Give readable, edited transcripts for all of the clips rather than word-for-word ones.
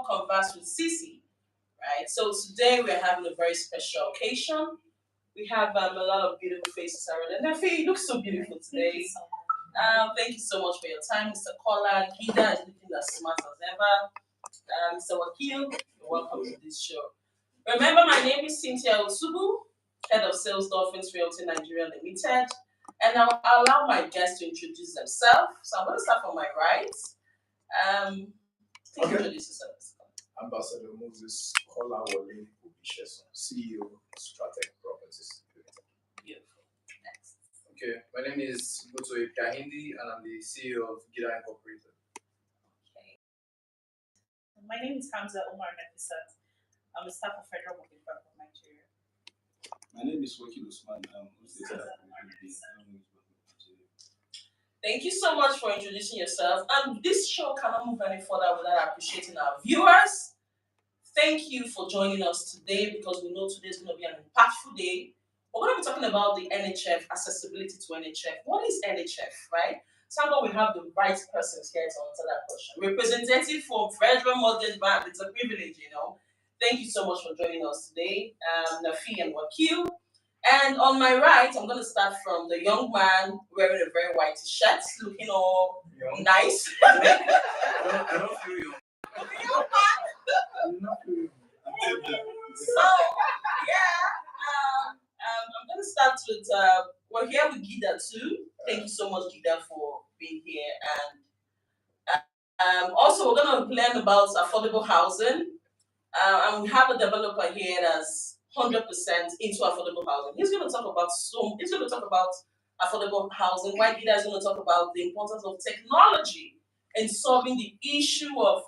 called Converse with CeeC, right? So today we're having a very special occasion. We have a lot of beautiful faces around. And Nafi, you look so beautiful today. Thank you so much for your time, Mr. Kola. Gida is looking as smart as ever. Mr. Wakil, you're welcome to this show. Remember, my name is Cynthia Osubu, Head of Sales Dolphins Realty Nigeria Limited, and I'll allow my guests to introduce themselves. So I'm going to start from my right. Please introduce yourself. Ambassador Moses Kolawole Obisheson, CEO of Stratec Properties. Beautiful. Next. Okay, my name is Goto Kahindi and I'm the CEO of Gida Incorporated. Okay. My name is Hamza Omar Nafisat. I'm a staff of Federal Mortgage Bank of Nigeria. My name is Wakil Usman. I'm the staff of Thank you so much for introducing yourself. And this show cannot move any further without appreciating our viewers. Thank you for joining us today because we know today is going to be an impactful day. We're going to be talking about the NHF, accessibility to NHF. What is NHF, right? Somehow we have the right persons here to answer that question. Representative from Federal Mortgage Bank, it's a privilege, you know. Thank you so much for joining us today, Nafi and Wakil. And on my right, I'm going to start from the young man wearing a very white shirt, looking all nice. I don't feel you. So, yeah, I'm going to start with, we're here with Gida too. Thank you so much, Gida, for being here. And also, we're going to learn about affordable housing. And we have a developer here that's 100% into affordable housing. He's going to talk about affordable housing. While Gida is going to talk about the importance of technology in solving the issue of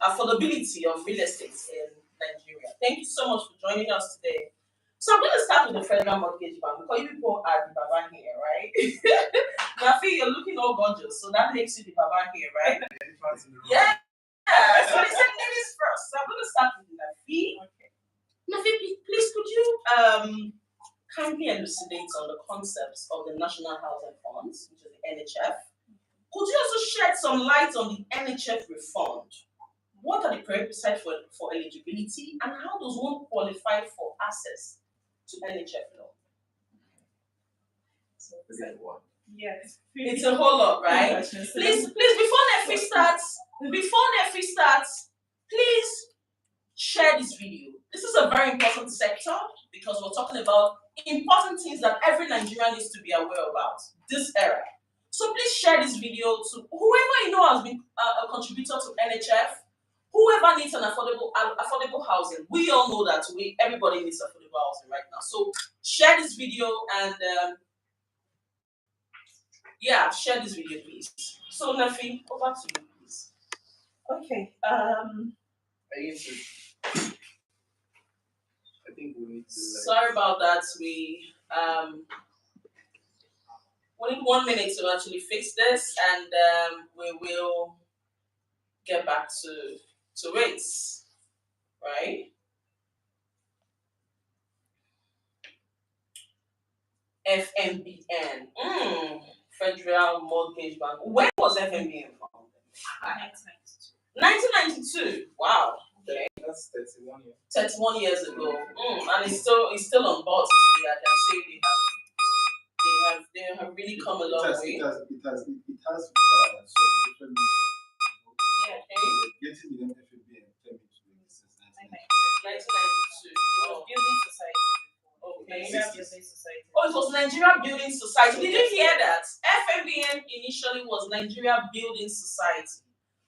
affordability of real estate in Nigeria. Thank you so much for joining us today. So I'm going to start with the Federal Mortgage Bank because you people are the Baba here, right? Nafi, you're looking all gorgeous, so that makes you the Baba here, right? Yeah. So they said ladies first. So I'm going to start with Nafi. Okay. Nafi, please could you kindly elucidate on the concepts of the National Housing Funds, which is the NHF? Could you also shed some light on the NHF refund? What are the prerequisites for eligibility and how does one qualify for access to NHF loan? Yes. It's a whole lot, right? Please, before Nefi starts, please share this video. This is a very important sector because we're talking about important things that every Nigerian needs to be aware about this era. So please share this video to whoever you know has been a contributor to NHF, whoever needs an affordable housing. We all know that everybody needs affordable housing right now. So share this video and share this video, please. So Nafi, over to you, please. Okay. I think we need to. Sorry about that. We need 1 minute to actually fix this, and we will get back to rates, right? FMBN, Federal Mortgage Bank. When was FMBN founded? 1992. Wow. Okay. That's 31 years. 31 years ago. And it's still on board today. I can say they have really come a long way. It has some different. Yeah. Getting the FABN permit since 1992. It was Building Society. Okay. Nigeria Building Society. Oh, it was Nigeria Building Society. Did you hear that? FMBN initially was Nigeria Building Society.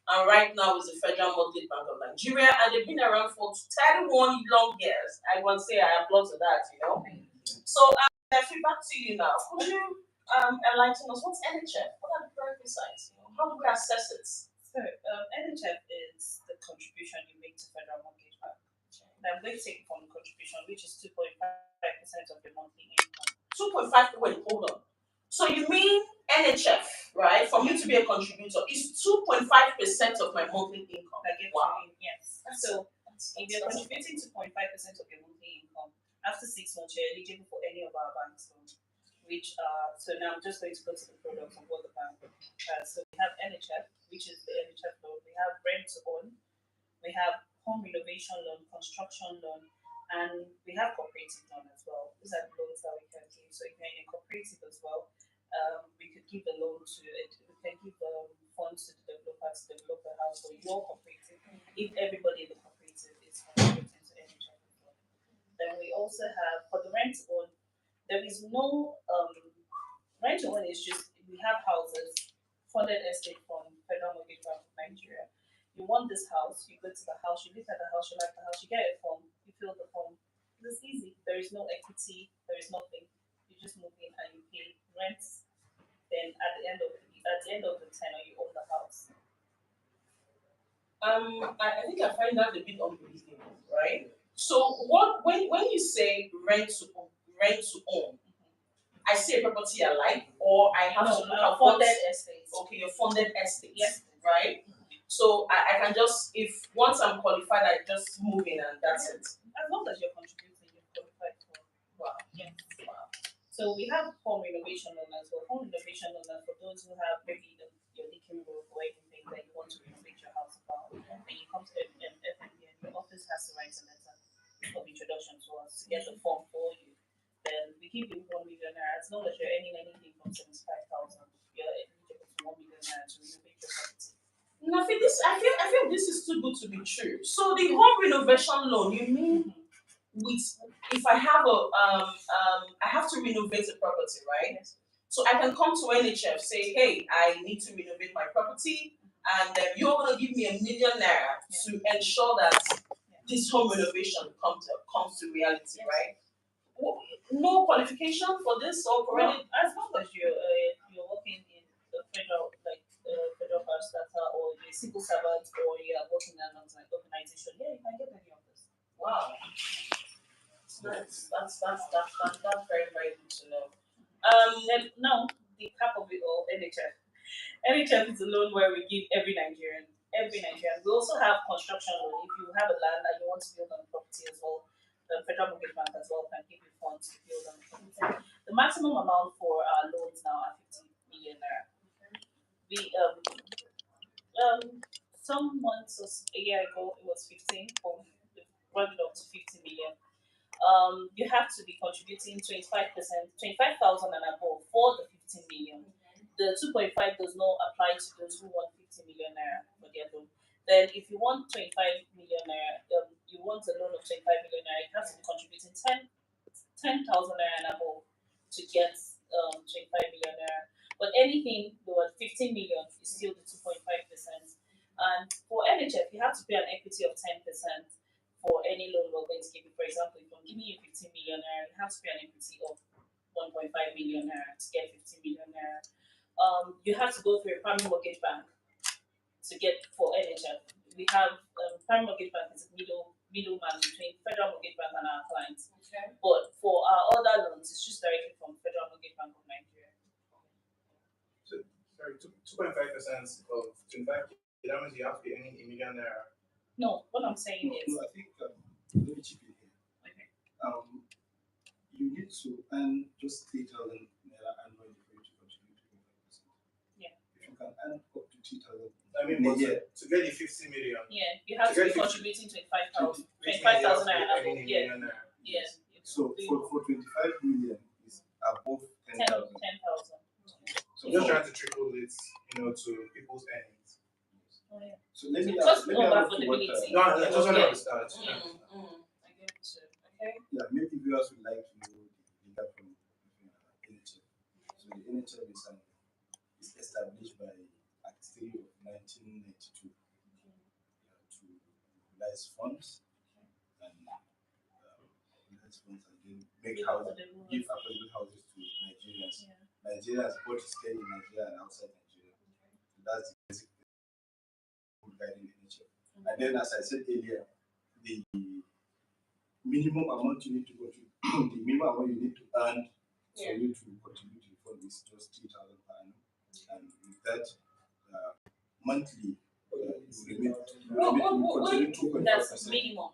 And right now is the Federal Mortgage Bank of Nigeria. And they've been around for 31 long years. I want to say I applaud to that, you know. So, Nafi, back to you now. Could you enlighten us? What's NHF? What are the prerequisites? How do we assess it? So, NHF is the contribution you make to Federal Mortgage Bank. I'm going to take from the contribution, which is 2.5% of your monthly income. 2.5%. Wait, hold on. So you mean NHF, right? For me to be a contributor is 2.5% of my monthly income. Wow. Yes. So if you're contributing 2.5% of your monthly income, after 6 months you're eligible for any of our banks. So now I'm just going to go to the products of what the bank has. So we have NHF, which is the NHF loan. We have rent to own, We have home renovation loan, construction loan, and we have cooperative loan as well. These are the loans that we can give. So if you're in a cooperative as well, we could give a loan to it. We can give funds to the developer to develop a house for your cooperative if everybody in the cooperative is contributing to NHF as well. Then we also have for the rent on, there is no rent on is just we have houses funded estate from Federal Mortgage Bank of Nigeria. You want this house, you go to the house, you look at the house, you like the house, you get a form, you fill the form. It's easy. There is no equity, there is nothing. You just move in and you pay rent. Then at the end of the tenure, you own the house. I think I find that a bit unbelievable, right? So what when you say rent to own, I see a property I like, or I have to look at what funded estates. okay, your funded estate, Yes. right? So I can just if once I'm qualified, I just move in and that's it. As long as you're contributing, you're qualified for. Wow. Yeah. Wow. So we have home renovation loan as well. Home renovation loan are for those who have maybe your leaking roof or anything that you want to renovate your house about. And you come to FMB and your office has to write a letter of introduction to us to get the form for you. Then we give you 1 million naira as long as you're earning anything from 75,000. You're eligible to 1 million naira to renovate your property. Nafi, I feel this is too good to be true. So the home renovation loan, you mean with if I have I have to renovate a property, right? Yes. So I can come to NHF, say, hey, I need to renovate my property, and you're gonna give me 1 million naira to ensure that this home renovation comes to reality, Yes. right? No qualification for this or for Well, as long as you're working in the federal federal parastatal or you're a civil servant or you're working in an organization, yeah, you can get any of this. wow. That's very, very good to know. Then now the cap of it all, NHF. NHF is a loan where we give every Nigerian. Every Nigerian. We also have construction loan. If you have a land and you want to build on the property as well, the Federal Mortgage Bank as well can give you funds to build on the property. The maximum amount for our loans now are 50 million naira. We some months or a year ago it was 15, but we've brought it up to 50 million. You have to be contributing 25%, 25,000 and above for the 15 million. The 2.5 does not apply to those who want 50 million naira for their loan. Then, if you want 25 million naira, you want a loan of 25 million naira, you have to be contributing 10,000 naira and above to get 25 million naira. But anything lower 15 million is still the 2.5%. And for NHF, you have to pay an equity of 10% for any loan we're going to give you. For example, if I'm giving you 15 million naira, you have to pay an equity of 1.5 million naira to get 15 million naira. You have to go through a primary mortgage bank to get for NHF. We have primary mortgage bank is a middleman between Federal Mortgage Bank and our clients. Okay. But for our other loans, it's just directly from Federal Mortgage Bank of Nigeria. So, sorry, 2.5% of 25. That means you have to be earning 1 million naira. No, what I'm saying is, No, I think let me chip in here. okay. You need to earn just 3,000 naira annually for you to contribute to 25%. Yeah. If you can earn up to 3,000 I mean, in a but year, to get the 50 million, Yeah, you have To to be get contributing 25,000 which means you have to 25,000 be and earning above. 1 Yeah, million naira. yeah. so for 25 million is above 10,000. 10,000. So I'm just trying to trickle it, to people's earnings. Oh, yeah. So let me Just let me over add to what affordability. No, I totally Yeah. understand. I get it. Okay. yeah, maybe viewers would like to know the data from NHF. So the NHF is established by Act 3 of 1992 to mobilize funds and then make houses, give affordable houses to Nigerians. Yeah. Nigerians both stay in Nigeria and outside Nigeria. So that's the basic guiding NHF. And then, as I said earlier, the minimum amount you need to contribute, the minimum amount you need to earn for you to contribute to the fund is just 3,000 per annum. And with that, monthly, you contribute 2.5%. That's minimum.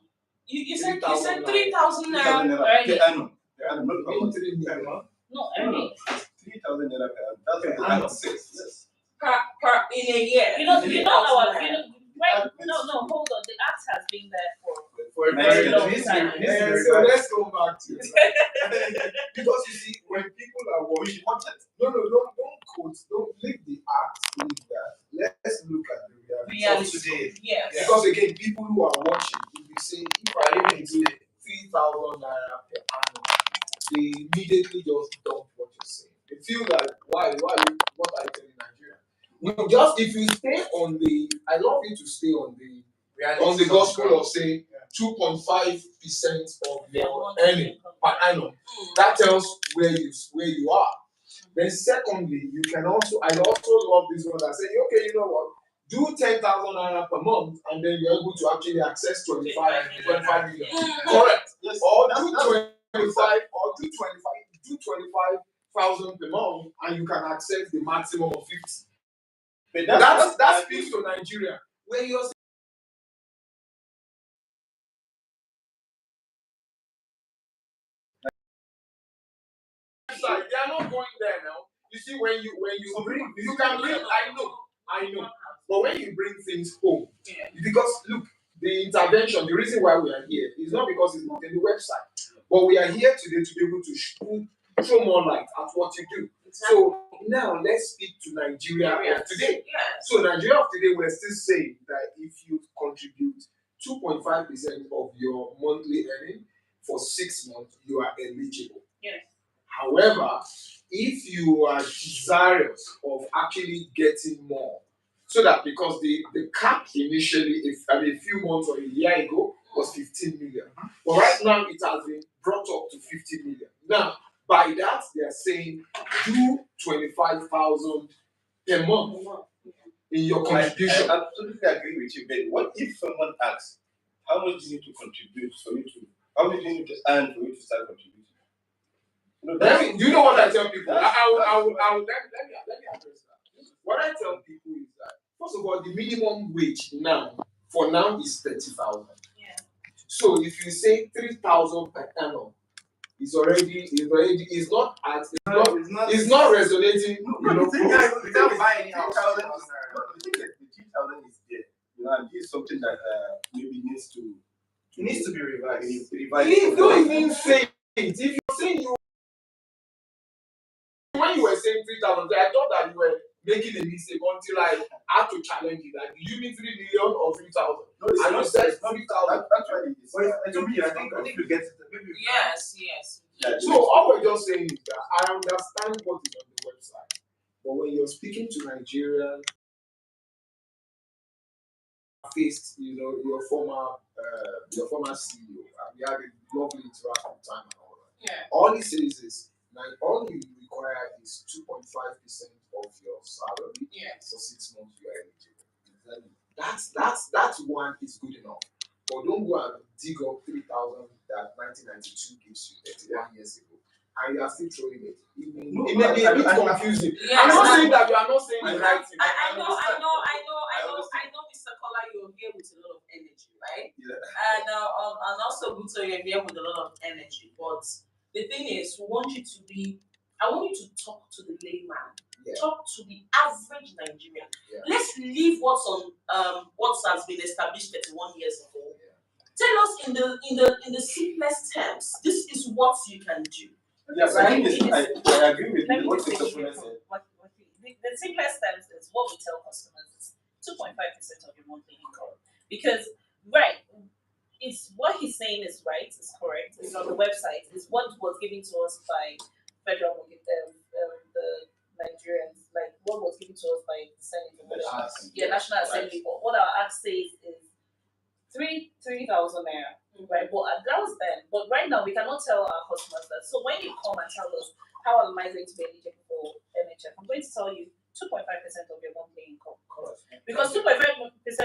You said 3,000 3,000 naira. 3,000 naira Right. per annum. Per annum, not per month. Per month? No, earning. 3,000 naira per annum. That's what the annum. Act says. Yes. per in a year. You know our 3,000 naira. right? No, hold on. The act has been there For a very very long long time. time. So let's go back to it. Because you see, when people are watching, don't quote, don't leave the act, leave that. Let's look at the reality of today. Yes. Because again, people who are watching, if you say, if I live in 3,000 naira per annum, they immediately just dump what you're saying. They feel like, what are you telling Nigeria? No, just if you stay on the, I love you to stay on the gospel of saying 2.5% of your earning per annum. That tells where you are. Then secondly, you can also, I also love this one that say, okay, you know what? Do 10,000 naira per month, and then you're able to actually access 25 million. Correct. Yes. Or do 25,000 per month, and you can access the maximum of 50. But that speaks to Nigeria, where you're saying they are not going there now. You see, when you bring, you can bring. I know, but when you bring things home, because look, the intervention, the reason why we are here is not because it's not in the website, but we are here today to be able to throw more light at what you do. Exactly. So now let's speak to Nigeria of today. Yes. So Nigeria of today, we're still saying that if you contribute 2.5% of your monthly earning for 6 months, you are eligible. Yes. However, if you are desirous of actually getting more, so that because the cap initially, a few months or a year ago, was 15 million. But right now it has been brought up to 50 million. Now, by that, they are saying do 25,000 per month in your contribution. I absolutely agree with you, but what if someone asks, how much do you need to contribute for you to, how much do you need to earn for you to start contributing? Do you know what I tell people? Let me address that. What I tell people is that, first of all, the minimum wage now, for now, is 30,000. Yeah. So if you say 3,000 per annum, it's not resonating. You can't buy any house. The 3,000 is there. You know, and this is something that maybe needs to be revised. Please don't even say it. If you're saying when you were saying 3,000, I thought that you were making a mistake until I had to challenge you. That do you mean 3 million or 3,000? No, it's and not. you said 3,000. Actually, I think you get it. Yes. Yeah, so all we're just saying is that I understand what is on the website, but when you're speaking to Nigerian, faced, your former CEO, and we had a lovely interaction time and all that. Yeah. All he says is, all you require is 2.5% of your salary. Yes. For 6 months you are eligible. That's one is good enough. But don't go and dig up 3,000 that 1992 gives you 31 years ago, and you are still throwing it. It may be a bit confusing. Yes. I'm not saying that you are not saying the right thing. I know, Mr. Kola, you're here with a lot of energy, right? Yeah. And also, Guto, you're here with a lot of energy. But the thing is, I want you to talk to the layman. Yeah. Talk to the average Nigerian. Yeah. Let's leave what has been established 31 years ago. Yeah. Tell us in the simplest terms. This is what you can do. Yes, right? I agree with you. What the customer said. The simplest terms is what we tell customers is 2.5% of your monthly income. Because it's what he's saying is right, is correct. It's on the website. It's what was given to us by federal the Nigerians, like what was given to us by the Senate, National Assembly. But what our act says is 3,000 naira, right? But that was then. But right now we cannot tell our customers that. So when you come and tell us how am I going to be eligible for NHF, I'm going to tell you 2.5% of your monthly income. Because 2.5%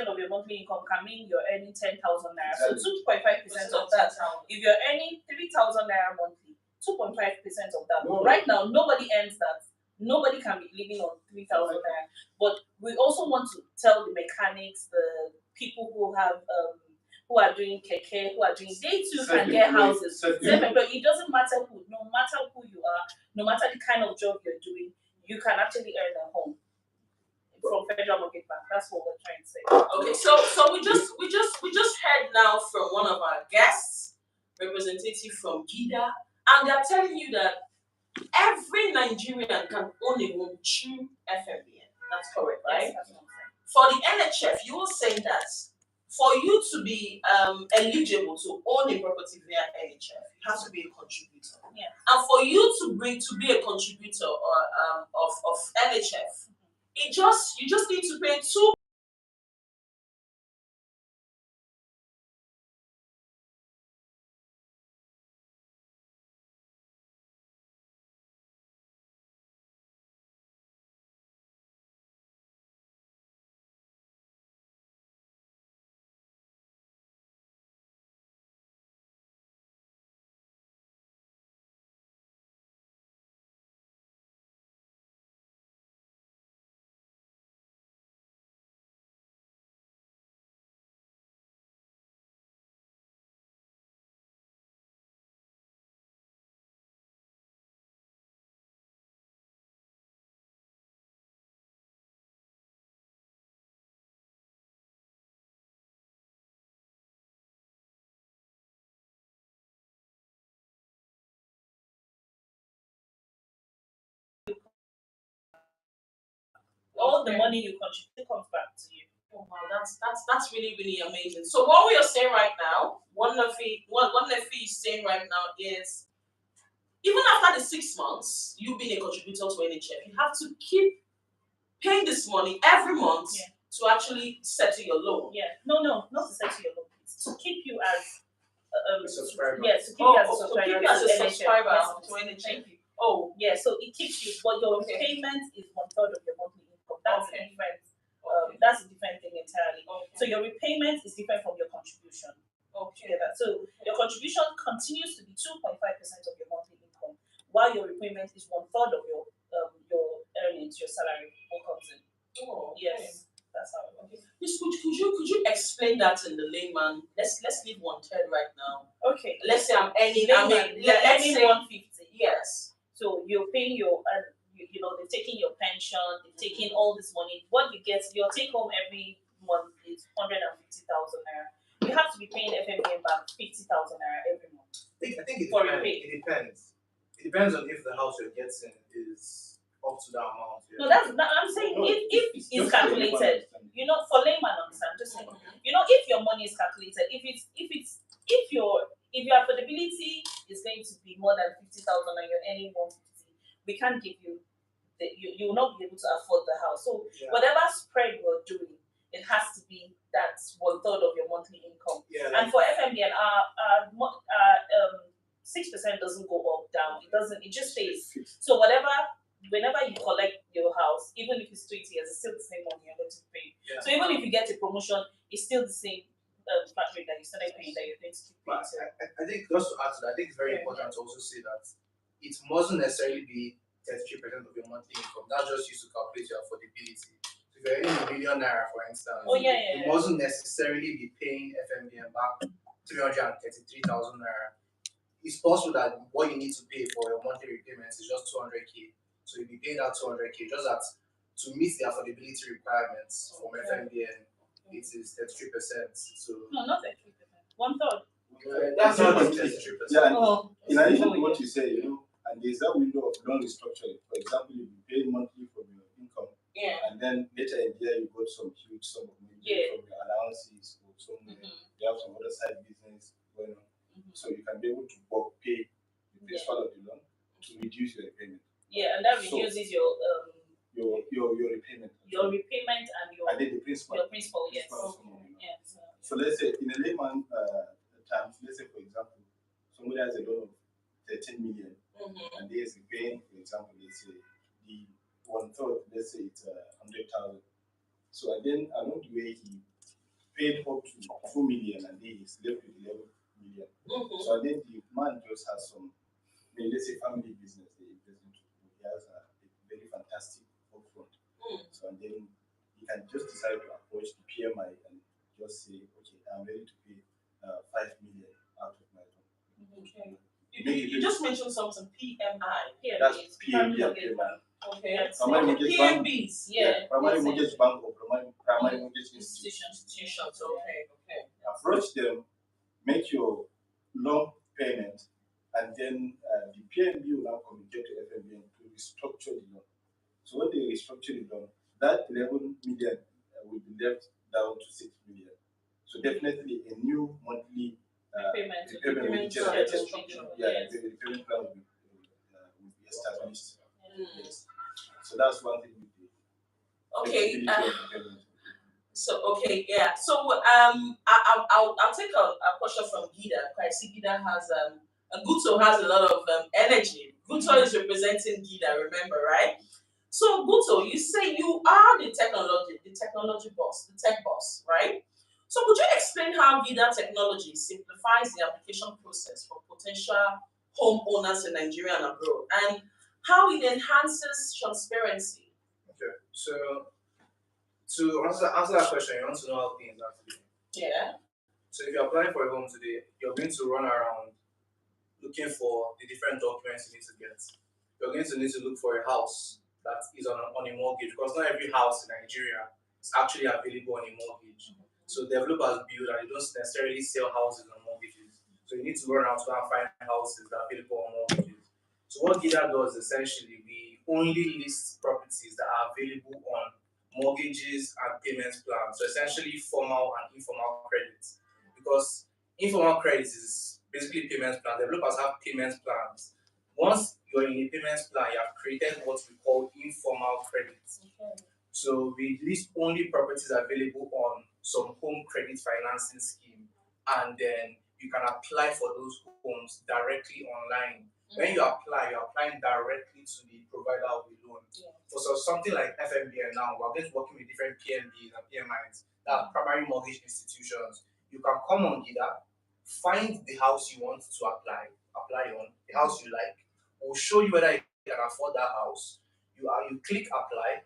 of your monthly income can mean you're earning 10,000 naira. So 2.5% of that, if you're earning 3,000 naira monthly, 2.5% of that. But right now, nobody earns that. Nobody can be living on 3,000 naira. But we also want to tell the mechanics, the people who have who are doing keke, who are doing, they too can get houses. Self-employed. It doesn't matter who, no matter who you are, no matter the kind of job you're doing, you can actually earn a home. from Federal Mortgage Bank. That's what we're trying to say. Okay, so we just heard now from one of our guests, representative from GIDA, and they're telling you that every Nigerian can own a home through FMBN. That's correct, right? Yes, that's what I'm saying. For the NHF, you were saying that for you to be eligible to own a property via NHF, you have to be a contributor. Yeah. And for you to be a contributor of NHF, you just need to pay 2. All the money you contribute comes back to you. Oh wow, that's really really amazing. So what we are saying right now, what Nefi is saying right now is, even after the 6 months, you being a contributor to NHF, you have to keep paying this money every month Yeah. to actually settle your loan. Yeah. No, not to settle your loan. It's to keep you as A subscriber. yeah, to keep you as a To subscriber. keep you as a to NHF. subscriber Yes, to NHF. thank you. Oh, Yeah, so it keeps you, but your Okay. repayment is 1/3 of your monthly income. That's Okay. a different. okay. That's a different thing entirely. Okay. So your repayment is different from your contribution. Okay. Together. So your contribution continues to be 2.5% of your monthly income, while your repayment is 1/3 of your earnings, your salary, what comes in. Oh, okay. Yes, that's how it works. Okay. Please, could you explain that in the layman? Let's leave 1/3 right now. Okay. Let's say I'm earning. You're let's earning say 150. yes. So you're paying your, they're taking your pension, they're taking all this money. What you get, your take home every month is 150,000 naira. You have to be paying FMBN back 50,000 naira every month. I think it For depends. repay. It depends. It depends on if the house you're getting is up to that amount. Yeah. No, I'm saying if it's just calculated, for layman understand, just saying, if your money is calculated, if your affordability is going to be more than 50,000 and you're earning 150, we can't give you you will not be able to afford the house. So Yeah. whatever spread you're doing, it has to be that 1/3 of your monthly income. Yeah. And for FMBN, our 6% doesn't go up, down. It doesn't. It just stays. So whenever you collect your house, even if it's 20 years, it's still the same money you're going to pay. Yeah. So even if you get a promotion, it's still the same flat rate that you started paying that you're going to keep paying. But I think just to add to that, I think it's very Yeah. important to also say that it mustn't necessarily be 33% of your monthly income. That's just used to calculate your affordability. So if you're earning a million naira, for instance, you mustn't necessarily be paying FMBN back 333,000 naira. It's possible that what you need to pay for your monthly repayments is just 200k. So you'll be paying that 200k, just that to meet the affordability requirements from FMBN, it is 33%. So No, not 33%. 1/3. that's not That's 33%. Yeah, Oh, in addition to what you say, and there's that window of loan restructuring. For example, if you pay monthly from your income, yeah. and then later in the year you got some huge sum of money from your allowances or somewhere, you have some other side business going on. So you can be able to pay the principal of the loan to reduce your repayment. Yeah, and that reduces your repayment. your repayment and And then the principal. your principal, yes. Yes. So let's say in a layman terms, let's say for example, somebody has a loan of 13 million and there is a gain, for example, let's say the 1/3, let's say it's 100,000. So and then along the way he paid up to 2 million and then he's left with 11 million. So and then the man just has some, let's say family business that he invests into. He has a very fantastic upfront. So and then he can just decide to approach the PMI and just say, okay, I'm ready to pay 5 million out of my loan. Okay. You just mentioned something PMI. That's PMI. Okay. Primary mortgage bank. PNBs. Primary mortgage bank or primary mortgage institution. Institutions. Okay. Approach them, make your loan payment, and then the PNB will now communicate to FMBN to restructure the loan. So when they restructure the loan, that 11 million will be left down to 6 million. So definitely a new monthly Payment will be generated. the The payment plan will be established. Yes. So that's one thing we do. Okay. Flexibility of the payment. So I'll take a question from Gida. I see Gida has Guto has a lot of energy. Guto is representing Gida, remember, right? So Guto, you say you are the technology boss, the tech boss, right? So could you explain how Gida technology simplifies the application process for potential homeowners in Nigeria and abroad, and how it enhances transparency? Okay, so to answer that question, you want to know how things actually. Yeah. So if you're applying for a home today, you're going to run around looking for the different documents you need to get. You're going to need to look for a house that is on a mortgage, because not every house in Nigeria is actually available on a mortgage. So developers build and they don't necessarily sell houses on mortgages. So you need to run around to find houses that are available on mortgages. So what GIDA does essentially, we only list properties that are available on mortgages and payment plans. So essentially formal and informal credit. Because informal credit is basically payment plan. Developers have payment plans. Once you're in a payment plan, you have created what we call informal credit. Okay. So we list only properties available on some home credit financing scheme, and then you can apply for those homes directly online. When you apply, you're applying directly to the provider of the loan. Yeah. So something like FMBN now, we're just working with different PNBs and PMIs, that are primary mortgage institutions. You can come on GIDA, find the house you want to apply on, the house you like. We'll show you whether you can afford that house. You click apply,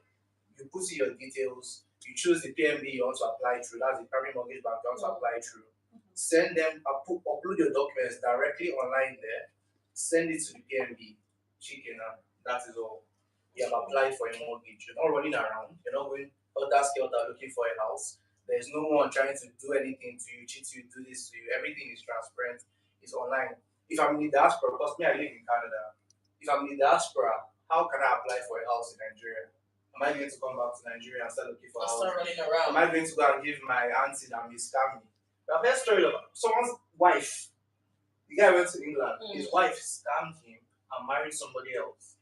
you put in your details, you choose the PNB you want to apply through, that's the primary mortgage bank you want to apply through. Send them, upload your documents directly online there, send it to the PNB. Chicken, that is all. You have applied for a mortgage. You're not running around, you're not going helter skelter looking for a house. There's no one trying to do anything to you, cheat you, do this to you. Everything is transparent, it's online. If I'm in the diaspora, because me, I live in Canada. If I'm in the diaspora, how can I apply for a house in Nigeria? Am I going to come back to Nigeria and start looking for a house? Start running around. Am I going to go and give my auntie that may scam me? I've heard story of someone's wife. The guy went to England, his wife scammed him and married somebody else.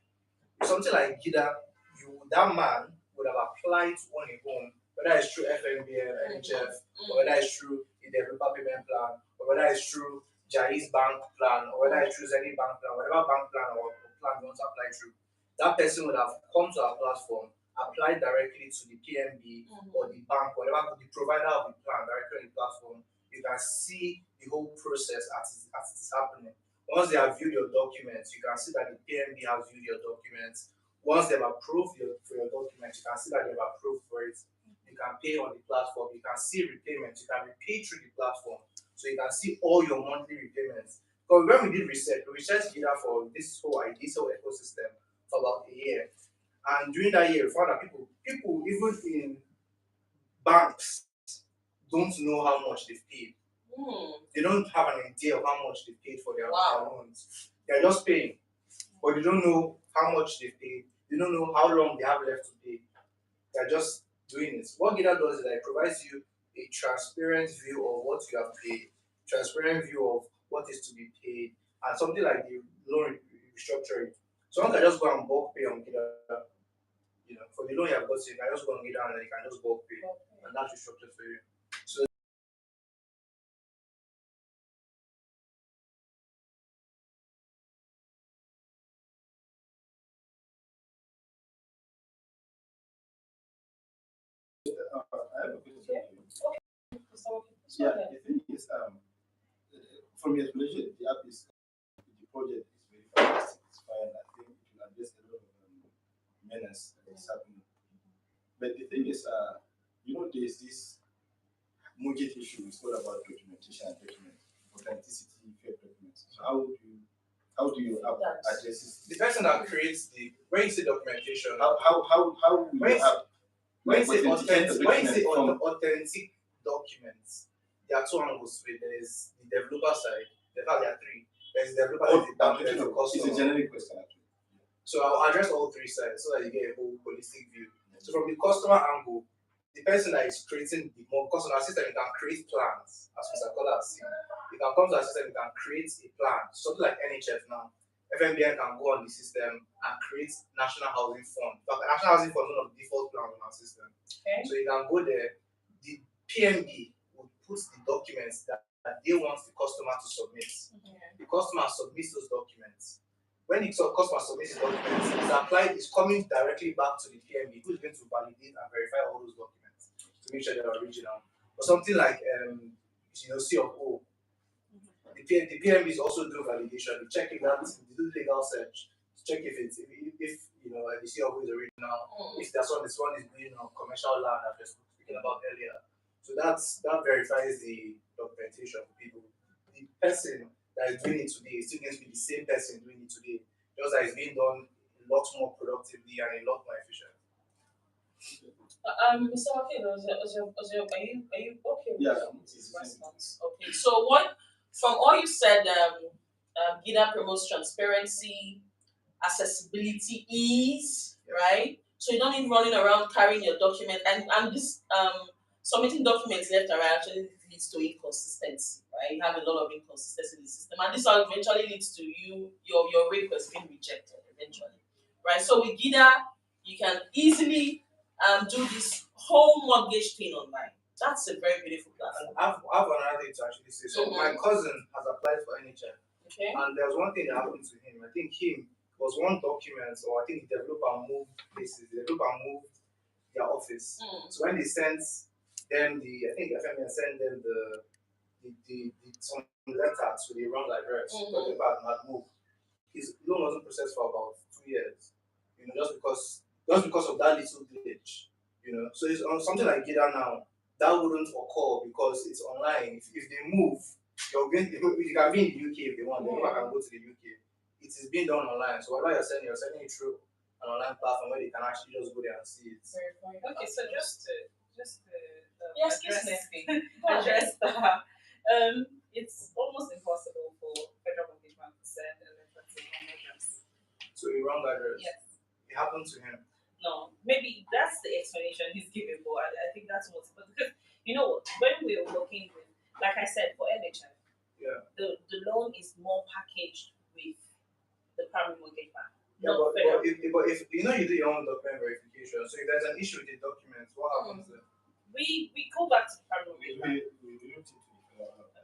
Something like GIDA, that man would have applied to own a home, whether it's through FMBN, NHF, or whether it's through the developer payment plan, or whether it's through Jai's bank plan, or whether it's through any bank plan, whatever bank plan or plan you want to apply through. That person would have come to our platform, applied directly to the PNB or the bank, whatever the provider of the plan directly on the platform. You can see the whole process as it is happening. Once they have viewed your documents, you can see that the PNB has viewed your documents. Once they've approved for your documents, you can see that they've approved for it. You can pay on the platform. You can see repayments. You can repay through the platform. So you can see all your monthly repayments. Because when we did research, we researched data for this whole ecosystem for about a year. And during that year, we found that people even in banks don't know how much they've paid. They don't have an idea of how much they paid for their loans. They're just paying, but they don't know how much they paid. They don't know how long they have left to pay. They're just doing it. What GIDA does is that it provides you a transparent view of what you have paid, transparent view of what is to be paid, and something like the loan restructuring. So one can just go and bulk pay on GIDA. For the loan you have got, you can just go and GIDA and then you can just bulk pay, and that's restructured for you. So I have a question. Yeah. The thing is, from your explanation, the app is the project is very fantastic. It's fine. I think it will address a lot of menace that is happening. But the thing is, there's this mortgage issue. It's all about documentation and documents, authenticity, fair documents. So how do you address this? the person that creates the when you say documentation, how will when you you, have when you say authenticate the document from authentic documents, there are two angles to it. There is the developer side. In fact, there are three. There's the developer, there's the it's a customer. generic question actually. So I'll address all three sides so that you get a whole holistic view. So from the customer angle, the person that is creating the more customer system, you can create plans, as Mr. Kola has seen. You can come to our system, you can create a plan. Something like NHF now. FMBN can go on the system and create National Housing Fund. But National Housing Fund is one of the default plans on our system. Okay. So you can go there. The PMB will put the documents that they want the customer to submit. The customer submits those documents. When the customer submits the documents, it's applied, it's coming directly back to the PMB, who is going to validate and verify all those documents to make sure they're original. Or something like C of O. The PMBs also do validation. They check if they do legal search to check if it's if the C of O is original, if this one is being on commercial land that we were speaking about earlier. So that verifies the documentation for people. The person that is doing it today is still going to be the same person doing it today, just that it's being done a lot more productively and a lot more efficient. Mr. Wakil, are you okay with Yeah, this response? Okay. So what from all you said, GIDA promotes transparency, accessibility, ease, right? So you don't need running around carrying your document and this submitting documents left and right actually leads to inconsistency, right? You have a lot of inconsistency in the system, and this eventually leads to your request being rejected eventually, right? So with GIDA, you can easily do this whole mortgage thing online. That's a very beautiful platform. I have another thing to actually say. So my cousin has applied for NHF. Okay. And there was one thing that happened to him. I think was one document, or I think the developer moved places. The developer moved their office. So when they sent them I think FMN sent them the some letter to the wrong address because the developer had moved. His loan wasn't processed for about 2 years. Just because of that little glitch. So it's on something like GIDA now. That wouldn't occur because it's online. If they move, you can be in the UK if they want. Anyone can go to the UK. It is being done online. So whatever you're sending it through an online platform where they can actually just go there and see it. Okay, so just to yes, address that, it's almost impossible for federal mortgage bank to send a letter to an address. So a wrong address. Yes. It happened to him. No, maybe that's the explanation he's giving, but I think that's what's because when we're working with, like I said, for NHF, the loan is more packaged with the primary mortgage bank. Yeah, but if you do your own document verification, so if there's an issue with the documents, what happens then? We go back to the primary mortgage bank.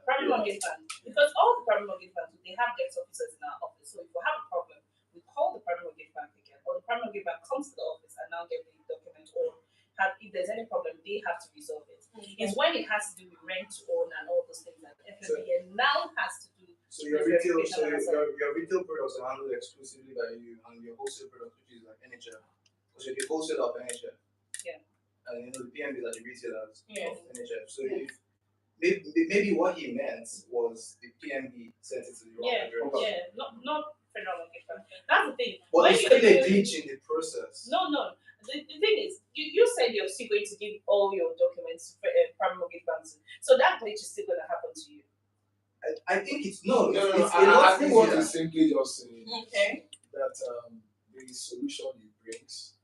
Primary Yeah. mortgage bank, because all the primary mortgage banks, they have debt officers in our office. So if we have a problem, we call the primary mortgage bank again, or the primary mortgage bank comes to the office and now get the document, or if there's any problem, they have to resolve it. It's when it has to do with rent to own and all those things that FMBN now has to do. So your retail products are handled exclusively by you, and your wholesale products, which is like NHF, because you're the wholesaler of NHF. Yeah. And the PMBs are the retailers Yes. of NHF. So if maybe what he meant was the PMB sent it to the wrong address. Yeah, not federal mortgage bank. That's the thing. But it's still a glitch in the process. No. The thing is, you said you're still going to give all your documents to primary mortgage banks. So that glitch is still going to happen to you. I think it's no. No, It's a I lot think what easier. is simply just saying Okay. that the solution it brings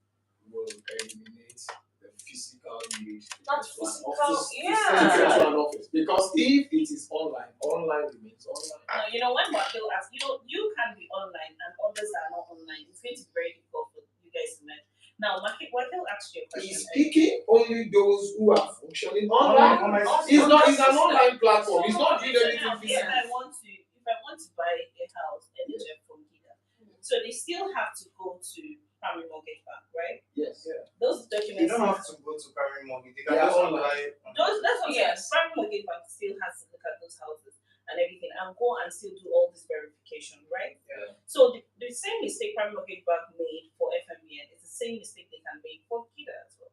will eliminate the physical need to Not get to an physical, office. yeah. To get to an office. Because if it is online remains online. When Wakil asks, you can be online and others are not online. It's going to be very difficult for you guys to manage. Now, Wakil asked you a question. He's picking only those who are functioning online. It's an online platform. It's not doing anything If physical. I want to buy a house NHF from GIDA, so they still have to go to primary mortgage bank, right? Yes. Those You documents. don't have to go to primary mortgage. You can Yeah, just online. apply. That's what Yes. primary mortgage bank still has to look at those houses and everything and go and still do all this verification, right? Yeah. So the same mistake primary mortgage bank made for FMBN is the same mistake they can make for GIDA as well.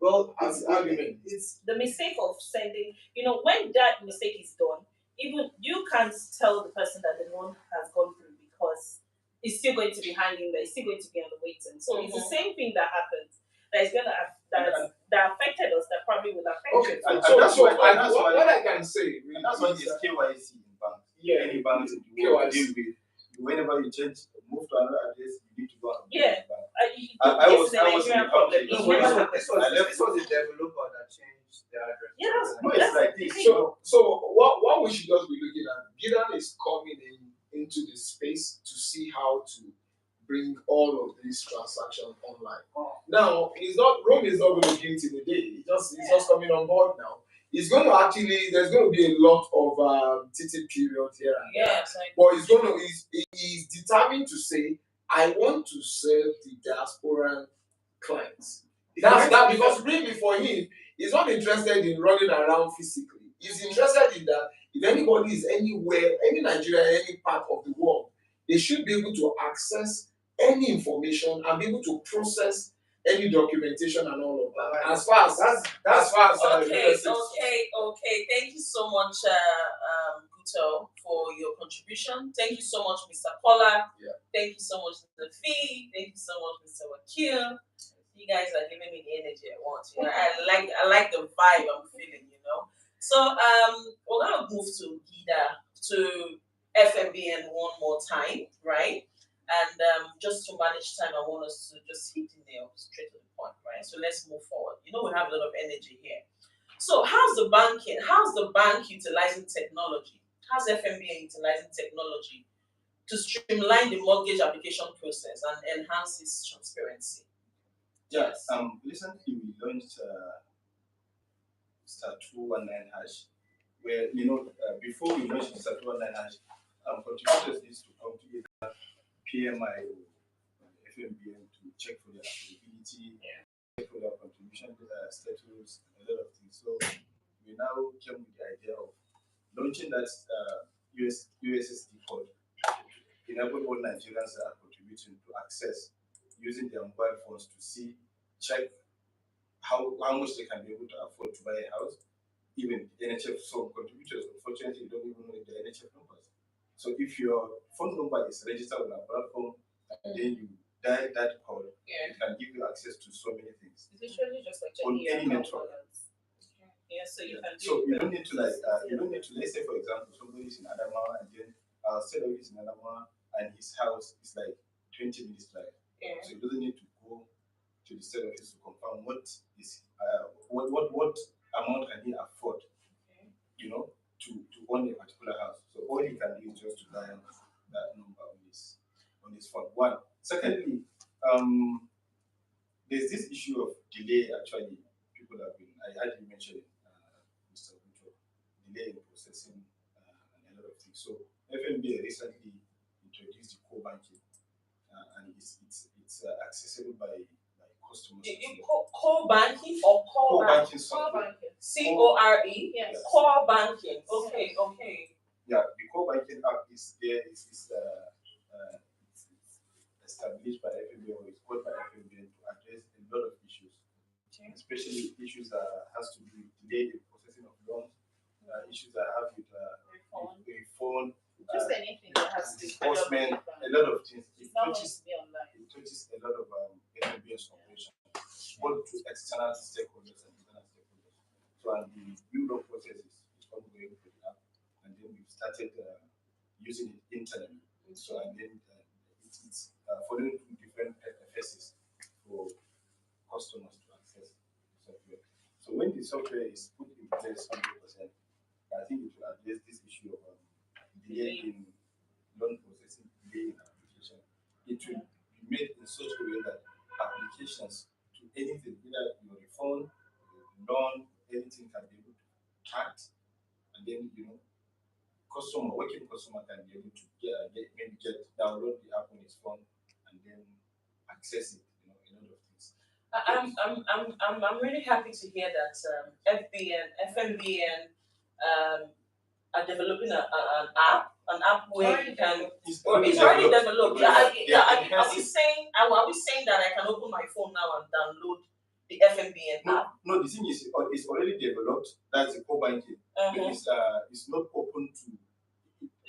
Well, As argument. it's The mistake of sending, when that mistake is done, even you can't tell the person that the loan has gone through because it's still going to be hanging there, it's still going to be on the waiting. So it's the same thing that happens that is gonna that affected us that probably will affect Okay, you. and so that's what what I can say. And that's why it's KYC in bank. Yeah, Any bank you want to deal with, whenever you move to another address, you need to go and Yeah. bank. This is a Nigerian problem. No, It but never happens. This was a developer that changed the address. Yeah, No, it's like this. So what we should just be looking at, Gideon is coming into the space to see how to bring all of these transactions online. Now, Rome is not going to give it in a day. He's just coming on board now. It's going to there's going to be a lot of teething period here and there. Yes, But he's determined to say, I want to serve the diasporan clients. That's that, because really for him, he's not interested in running around physically. He's interested in that if anybody is anywhere, any Nigeria, any part of the world, they should be able to access any information and be able to process any documentation and all of that. As far as okay. Thank you so much, Guto, for your contribution. Thank you so much, Mr. Kola. Yeah. Thank you so much, Mr. Fee. Thank you so much, Mr. Wakil. You guys are giving me the energy I want. You know, I like the vibe I'm feeling. You know. So we're gonna move to FMBN one more time, right? And just to manage time, I want us to just hit the nail straight to the point, right? So let's move forward. You know, we have a lot of energy here. So how's the bank utilizing technology? How's FMBN utilizing technology to streamline the mortgage application process and enhance its transparency? Yes. Recently we launched Star 219 hash, where before we launched Star 219 hash, contributors need to come to either PMI or FMBN to check for their affordability, check for their contribution status, and a lot of things. So we now came with the idea of launching that USSD code, enable all Nigerians that are contributing to access using their mobile phones to check how much they can be able to afford to buy a house. Even NHF, some contributors unfortunately don't even know the NHF numbers. So if your phone number is registered on a platform and then you dial that code, it can give you access to so many things. It's literally just like on checking any your network. Yeah, so you can So you don't need to let's say for example somebody is in Adamawa and then set up is in Adamawa and his house is like 20 minutes drive. Yeah. So he doesn't need to go to the state office to confirm what amount can he afford, to own a particular house. So all he can do is just to dial that number on his phone. One. Secondly, there's this issue of delay. Actually, people have been. I heard you mention it, Mr. Bucho, delay in processing and a lot of things. So FNB recently introduced the core banking, and it's accessible by customers. Core banking or core banking? Core banking. CORE? Yes. Core banking. Okay. Yeah, the core banking app is there. It's established by FNB or it's called by FNB to address a lot of issues, especially issues that has to do with delay in processing of loans, issues that have with phone, just anything that has to enforcement, a lot of things. It touches be online. a lot of FNB's operation, both to external stakeholders and internal stakeholders. So, and the build-up process is ongoing for the app, and then we've started using it internally. So, and then it's following two different phases for customers to access the software. So, when the software is put in place 100%, I think it will address this issue of delay in loan processing, delay in application. It will be made in such a way that applications to anything, either your phone, your loan, anything can be able to track, and then working customer can be able to download the app on his phone and then access it. A lot of things. I'm really happy to hear that FMBN are developing an app where you can. It's already developed. Are we saying that I can open my phone now and download the FMBN app? No, the thing is, it's already developed. That's the core banking. It's not open to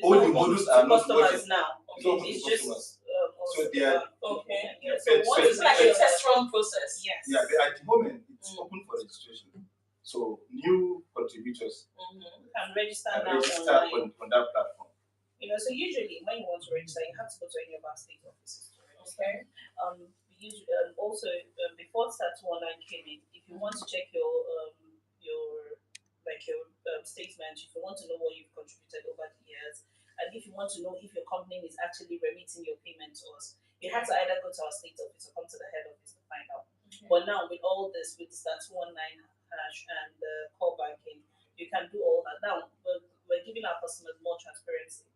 all the models are not customers now. Okay, it's just so they are So once It's like a test run process. Yes. Yeah, but at the moment it's open for registration. So new contributors can register can now register online. on that platform. So usually when you want to register, you have to go to any of our state offices to register. Okay. Also, before Start Online came in, if you want to check your statement, if you want to know what you've contributed over the years, and if you want to know if your company is actually remitting your payment to us, you have to either go to our state office or come to the head office to find out. Okay. But now with all this, with the Start Online hash and the core banking, you can do all that. Now we're giving our customers more transparency.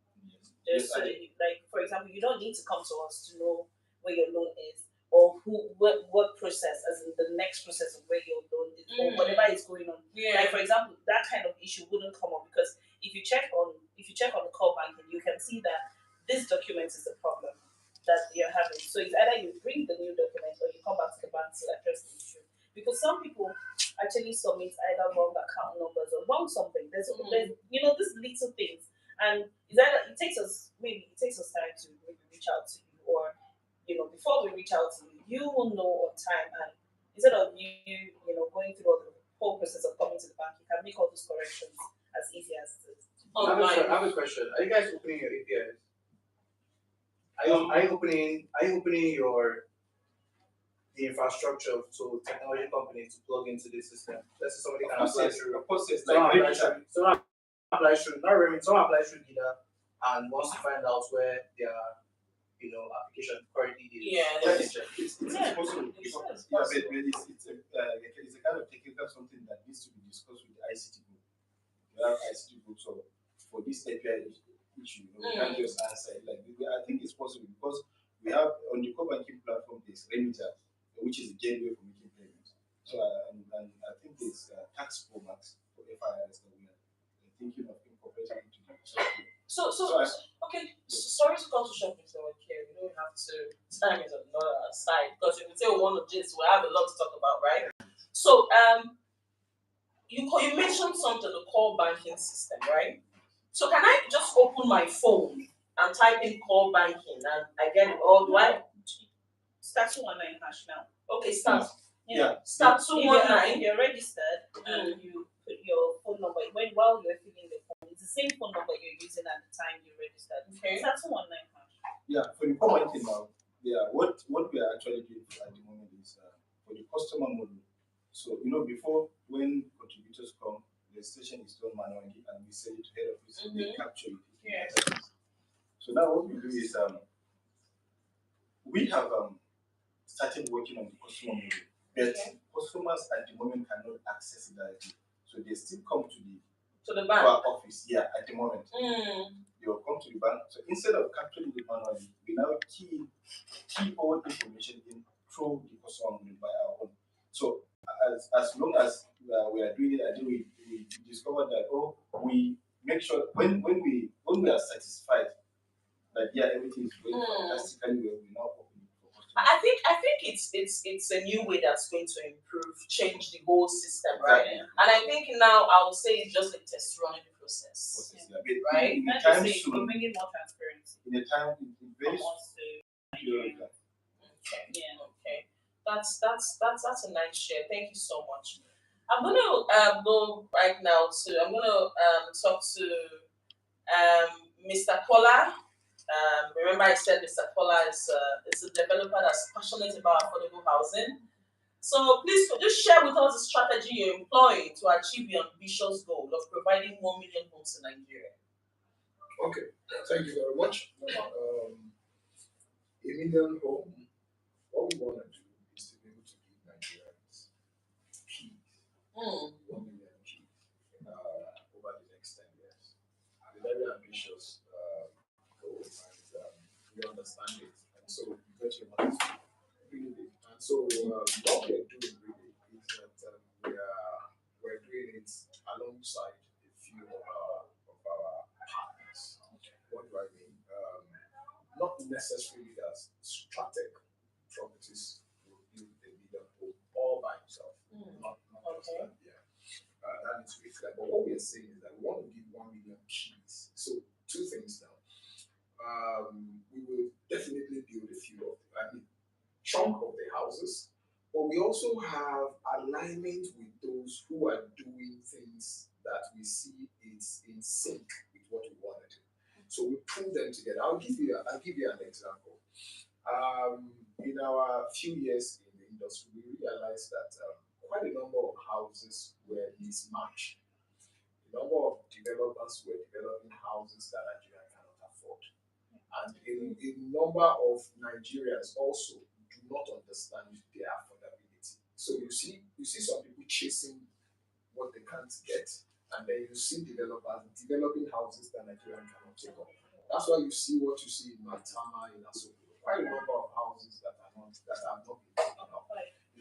Yes, Like for example, you don't need to come to us to know where your loan is or what process, as in the next process of where your loan is or whatever is going on. Yeah. Like for example, that kind of issue wouldn't come up because if you check on the core banking, you can see that this document is the problem that you're having. So it's either you bring the new document or you come back to the bank to address the issue. Because some people actually submit either wrong account numbers or wrong something. There's these little things. And it takes us time to maybe reach out to you, or before we reach out to you, you will know on time, and instead of you going through all the whole process of coming to the bank, you can make all those corrections as easy as it is. I have a question. Are you guys opening your APIs? Are you opening the infrastructure so technology companies to plug into this system? Let's say somebody can apply through. Of course, it's Someone like applies through GIDA and wants to find out where their application currently is. Yeah. It's possible. It's a kind of technical something that needs to be discussed with the ICT group. We have ICT group, so for this API issue, we can't just answer it. I think it's possible because we have on the core banking platform there's Remitter, which is a gateway for making payments. So and I think there's tax formats for FIRs that we are thinking of incorporating into the software. Okay. Sorry to cut you short, Mr. Wakir. We don't have to. Time is another side because if we say we want to just, we have a lot to talk about, right? So you mentioned something, the core banking system, right? So can I just open my phone and type in core banking and I get it all? Do I? Start 219 hash now. Okay, start. Yeah. Start If 219. you're registered and you put your phone number while you're filling the form, it's the same phone number you're using at the time you registered. Okay. Start 219 hash. Yeah, for the core banking now, what we are actually doing at the moment is for the customer model. So before when contributors come, the registration is done manually and we send it to head office, so they capture it. Yeah. So now what we do is we have started working on the customer model, but customers at the moment cannot access it directly. So they still come to the bank. our office, at the moment. They will come to the bank. So instead of capturing it manually, we now key all information in through the customer model by our own. So as long as we are doing it, I think we discovered that we make sure when we are satisfied that everything is going fantastically well, we now open it for customers. I think it's a new way that's going to change the whole system, right? Exactly. And I think now I would say it's just a test running process. Right? In a time soon, we're bringing more transparency. in a time very soon. Okay. That's a nice share. Thank you so much. I'm gonna go right now I'm gonna talk to Mr. Kola. Remember I said Mr. Kola is a developer that's passionate about affordable housing. So please could you share with us the strategy you're employing to achieve your ambitious goal of providing 1 million homes in Nigeria? Okay, thank you very much. A million home, what we want to do is to be able to give Nigerians peace. 1 million peace over the next 10 years. A very ambitious goal, and we understand it. And so we got your money to really. And so what we're doing really is that we're doing it alongside a few of our partners. What do I mean? Not necessarily as Stratec Properties will build a million home all by himself. Not Okay. That needs to be clear. But what we are saying is that we want to give 1 million keys. So two things now. We will definitely build a few of them. chunk of the houses, but we also have alignment with those who are doing things that we see is in sync with what we want to do. So we pull them together. I'll give you an example. In our few years in the industry, we realized that quite a number of houses were mismatched. A number of developers were developing houses that Nigeria cannot afford. And a number of Nigerians also do not understand their affordability. So you see some people chasing what they can't get, and then you see developers developing houses that Nigeria cannot take up. That's why you see what you see in Matama, in Asopo. Quite a number of houses that have not been taken up,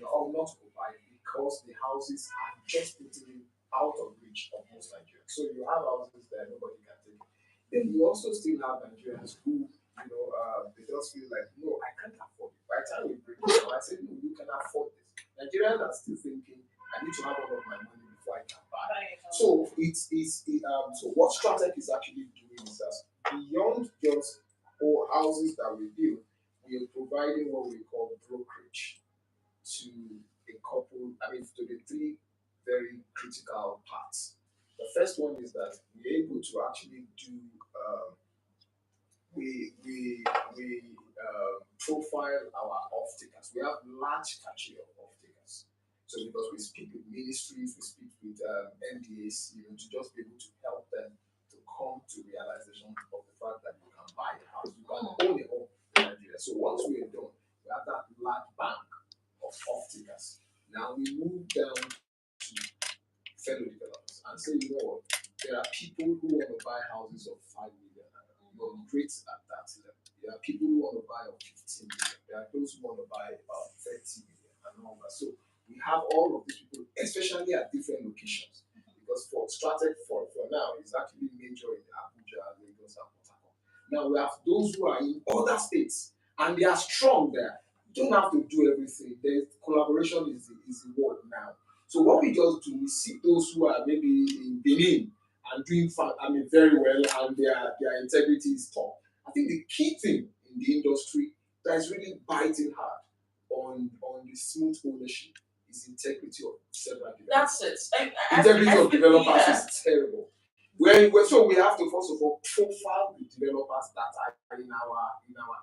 or not occupied because the houses are just putting out of reach of most Nigerians. So you have houses that nobody can take. Then you also still have Nigerians who, they just feel like, no, I can't afford it. By the time we break it down, I say, no, you can afford this. Nigerians are still thinking, I need to have all of my money before I can buy. So so what Stratec is actually doing is that beyond just all houses that we build, we are providing what we call brokerage to to the three very critical parts. The first one is that we're able to actually do profile our off-takers. We have large category of off-takers. So because we speak with ministries, we speak with NDAs, to just be able to help them to come to realization of the fact that you can buy a house, you can own a home in Nigeria. So once we are done, we have that large bank of off-takers. Now we move down to fellow developers and say, there are people who want to buy houses of 5 million. Great at that level. There are people who want to buy of 15 million. There are those who want to buy about 30 million and all that. So we have all of these people, especially at different locations. Because for Stratec, for now, is actually major in Abuja, Lagos, and Port Harcourt. Now we have those who are in other states and they are strong there. You don't have to do everything. The collaboration is the word now. So what we just do, we see those who are maybe in Benin and doing very well, and their integrity is top. I think the key thing in the industry that is really biting hard on the smooth ownership is integrity of several developers. That's it. Integrity of developers is terrible. So we have to first of all profile the developers that are in our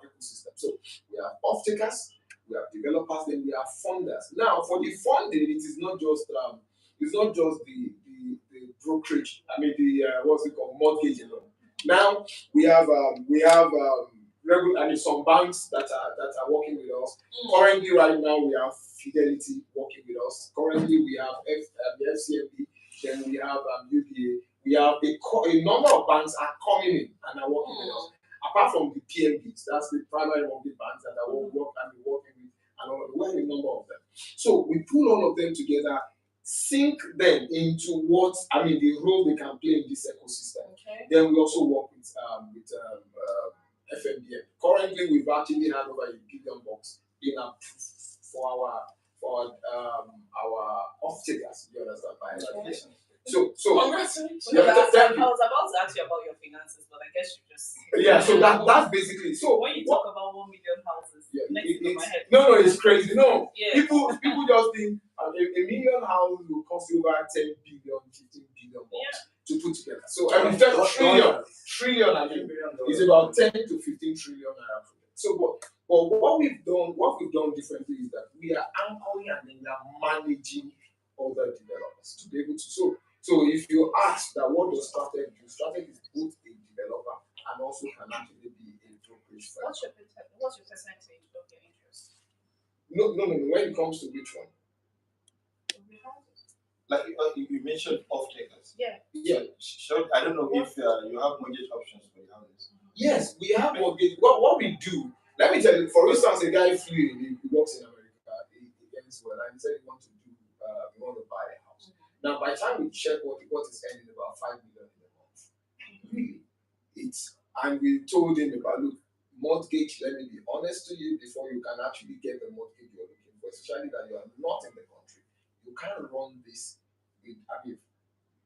ecosystem. So we have off-takers, we have developers, then we have funders. Now for the funding, it is not just the brokerage. What's it called? Mortgage alone. Now we have regular some banks that are working with us. Currently, right now we have Fidelity working with us. Currently, we have the FCMB. Then we have UBA. We have a number of banks are coming in and are working with us. Apart from the PMBs, that's the primary mortgage banks that are working with, and we have a number of them. So we pull all of them together, sync them into the role they can play in this ecosystem. Okay. Then we also work with FMBM. Currently, we've actually had over $1 billion being approved for our off-takers. You understand? By education. So congratulations. Yeah, I was about to ask you about your finances, but I guess you just so that's basically when you talk about 1 million houses, next to my head. No, it's crazy. No, yeah. people just think a million houses will cost over 10 billion, 15 billion to put together. So trillion is about 10 to 15 trillion naira. So but what we've done differently is that we are anchoring and then we are managing other developers to be able to so if you ask that what does Stratec do, Stratec is both a developer and also can actually be a brokerage firm. What's your percentage of your interest? No. When it comes to which one? Like you mentioned off-takers. Yeah. So I don't know if you have mortgage options for the houses. Yes, we have mortgage. What we do, let me tell you, for instance, a guy flew in, he works in America, he earns well, and he said he wants to buy a house. Now, by the time we check what is earning about 5 million in a month, really, and we told him about, look, mortgage, let me be honest to you, before you can actually get the mortgage you're looking for, especially that you are not in the country, you can't run this with,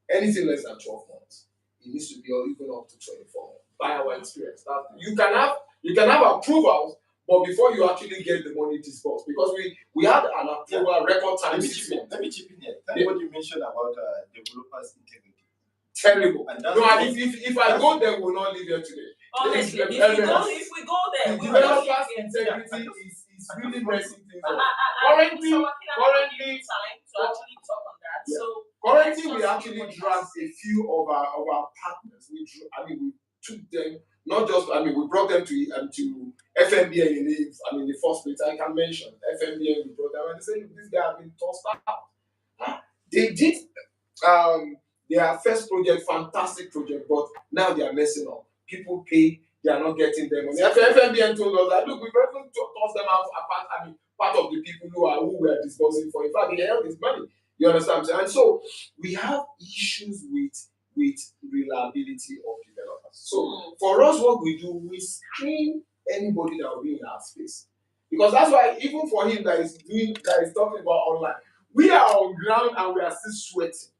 anything less than 12 months. It needs to be even up to 24 months. By our experience, that you can have approvals, but before you actually get the money disbursed, because we had an approval record time. Let me chip in here. Tell me what you mentioned about developers' integrity. Terrible. And if I go there, we'll not live here today. Honestly, if we go there, the developers' integrity is really messy things. Currently, time to actually talk on that. Yeah. So currently, we actually dragged a few of our partners. We took them, not just, we brought them to FMBN in the first place. I can mention FMBN. We brought them and they said, "This guy has been tossed out." They did their first project, fantastic project, but now they are messing up. People pay, they are not getting them. And the FMBN told us that, look, we've even tossed them out apart. Part of the people who were disbursing for. In fact, they held this money. You understand what I'm saying? And so we have issues with reliability of developers. So for us, what we do, we screen anybody that will be in our space. Because that's why even for him that is talking about online, we are on ground and we are still sweating.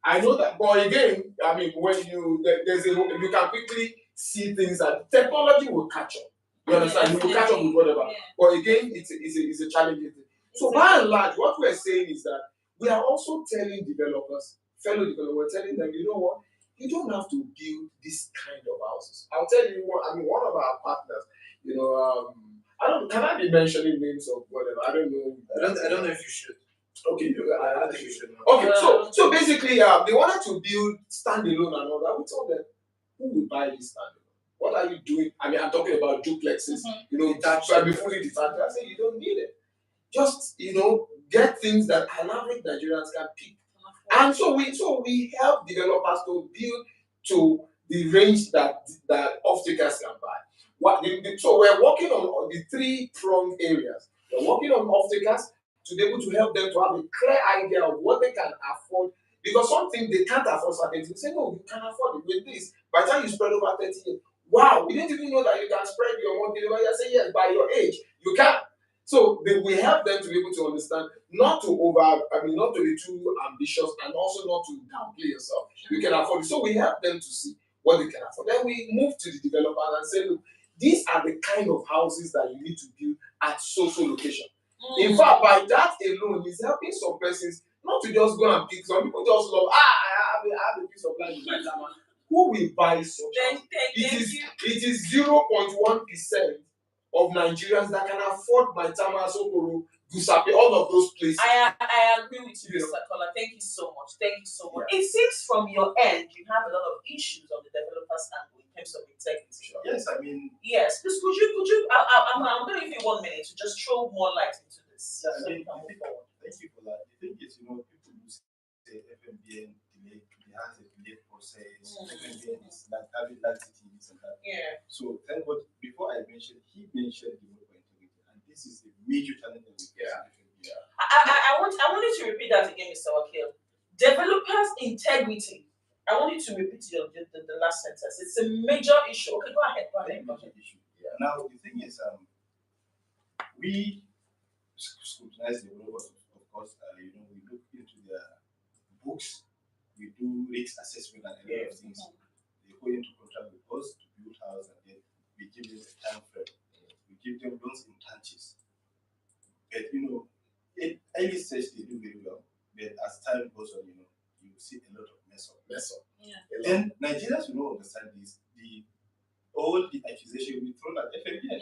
I know that, but again, when you can quickly see things that technology will catch up. You understand? You will catch up with whatever. Yeah. But again, it's a challenging thing. So by and large, what we're saying is that we are also telling developers, fellow developers, telling them, you know what, you don't have to build this kind of houses. I'll tell you what, one of our partners, can I be mentioning names of whatever? I don't know. I don't know if you should. Okay, I think you should. Okay, so basically, they wanted to build standalone and all that. We told them, who will buy this standalone? What are you doing? I'm talking about duplexes. That should be fully detached. I say you don't need it. Just get things that an average Nigerians can pick. And so we help developers to build to the range that off-takers can buy. So we're working on the three-pronged areas. We're working on off-takers to be able to help them to have a clear idea of what they can afford. Because something they can't afford certain things. Say, no, you can afford it with this. By the time you spread over 30 years, wow, we didn't even know that you can spread your monthly. I say, yes, by your age, you can. So we help them to be able to understand, not to be too ambitious and also not to downplay yourself. You can afford it. So we help them to see what they can afford. Then we move to the developer and say, look, these are the kind of houses that you need to build at social location. In fact, by that alone, is helping some persons not to just go and pick. Some people just love, I have a piece of land in my town. Who will buy such? It is 0.1% of Nigerians that can afford my Tama, Sokoro, Gusapi, all of those places. I agree with you, Mr. Kola. Thank you so much. Yeah. It seems from your end you have a lot of issues on the developers angle in terms of integrity. Yes, yes. Please, could you? I'm going to give you 1 minute to just throw more light into this. Yeah, so we can move forward. Thank you for that. The thing is, people who say FMBN delayed, it has a delayed process. FMBN is like having laxity, this and that. Yeah. So thank God. Before he mentioned developer integrity, and this is a major challenge that we face. Yeah. I want you to repeat that again, Mr. Wakil. Developers integrity. I want you to repeat the last sentence. It's a major issue. Okay, go ahead. Major issue. Yeah. Now the thing is, we scrutinize developers, of course. We look into their books. We do risk assessment and a lot of things. They go into contract with us to build house, and then we give them a time frame. We give them loans in tranches. But in early stage they do very well. But as time goes on, you see a lot of mess up. Yeah. Then Nigerians will not understand this. All the accusation will be thrown at FMBN.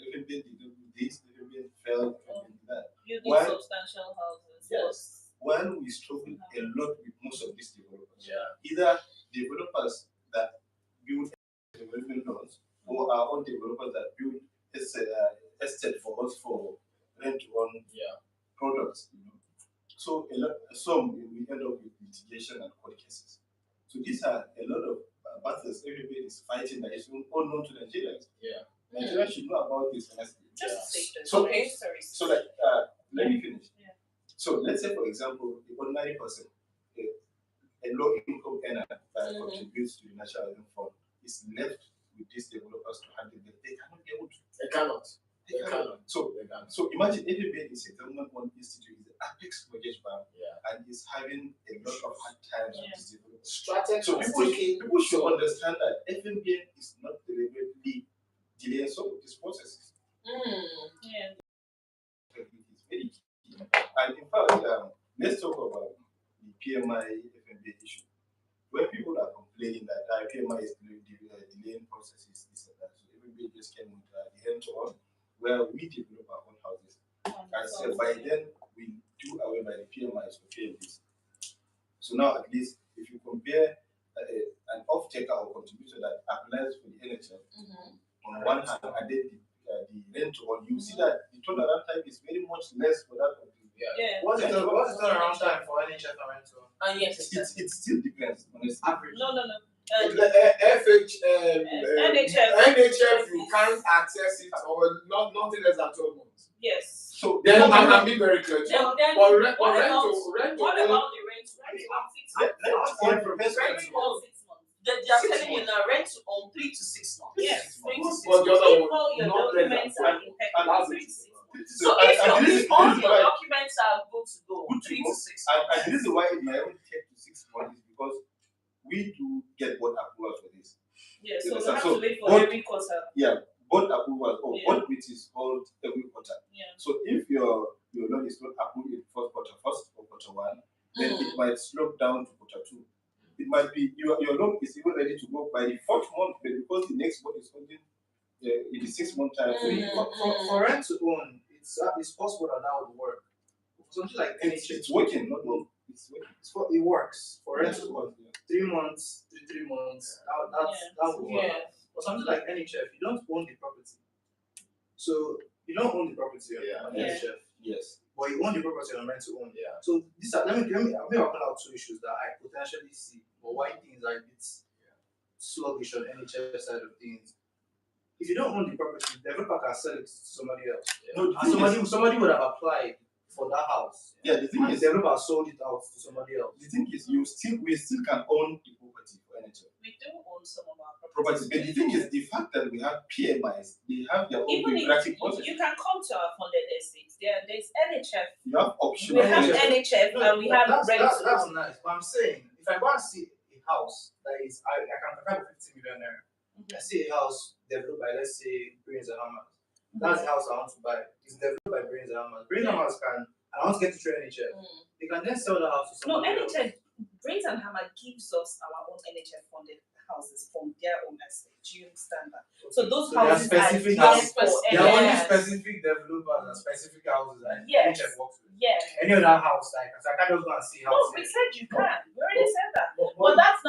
FMBN did this, FMBN failed, FMBN did that. You need substantial houses. Yes. While we struggle a lot with most of these developers. Either developers that build development loans or our own developers that build estate for us for rent-to-own products. So some we end up with litigation and court cases. So these are a lot of battles everybody is fighting that is unknown to Nigerians. Nigerians should know about this. So let me finish. So let's say, for example, the ordinary person, a low-income earner that contributes to the National Housing Fund, is left with these developers to handle them. They cannot be able to. They cannot. So imagine everybody is a government-owned institute, is the apex mortgage bank, and is having a lot of hard times with this development. So people should understand that FMBN is not deliberately delaying some of these processes. PMI FMB issue, where people are complaining that PMI is delaying processes, this and that. So everybody just came with the rent to own, where we develop our own houses. And so by then, we do away by the PMIs for PMBs. So now at least, if you compare an off-taker or contributor that applies for the NHF on one hand, and then the rent to own, you see that the turnaround time is very much less for that. What's the turnaround time for NHF and rent to own? Yes, it still depends on the average. No. NHF, you can't access it or nothing less than 12 months. Yes. So then I'm being very clear. Then What about the rent? They are telling you now rent on 3 to 6 months. Yes. 3 to 6 But the months. other If all your documents are impeccable, 3 to 6 months. So if all your documents are good to go, 3 to 6 months. And the reason why it might only take to 6 months is because we do get board approval for this. Yeah, so we have So to wait for every quarter. Yeah, board approval or board which is called every quarter. Yeah. So if your loan is not approved in first or quarter one, then it might slow down to quarter two. It might be your loan is even ready to go by the 4th month, but because the next month is only in the 6 month time. For rent to own, it's possible that would work. Something like It's working, not well. It's working. It works for rent to own. 3 months, 3 months. That would work. Yeah. But something like NHF, you don't own the property. So you don't own the property on NHF. Yes. But you own the property on rent to own. Yeah. So these are let me open out 2 issues that I potentially see, but why things are a bit sluggish on NHF side of things. If you don't own the property, the developer can sell it to somebody else. No, and somebody would have applied for that house. Yeah, the thing is, the developer sold it out to somebody else. The thing is, we still can own the property for NHF. We do own some of our Property, but the thing is, the fact that we have PMIs, they have their own even bureaucratic if process. you can come to our funded estates, there's NHF. You have options. We have NHF and we have rent. That's nice. But I'm saying, if I go and see a house that is, I can compare with 50 million naira. I see a house developed by, let's say, Brains and Hammers. That's the house I want to buy. It's developed by Brains and Hammers. Brains and Hammers I want to get to trade NHF. They can then sell the house to somebody else. NHF, Brains and Hammer gives us our own NHF funded houses from their own estate. Do you understand that? Okay. So those They are houses specific are houses. for They are only NHF. specific developers and specific houses that Yes. NHF works with. Yeah. Any other house, like, I can't just go and see No, houses. we said you can. We already said that. But that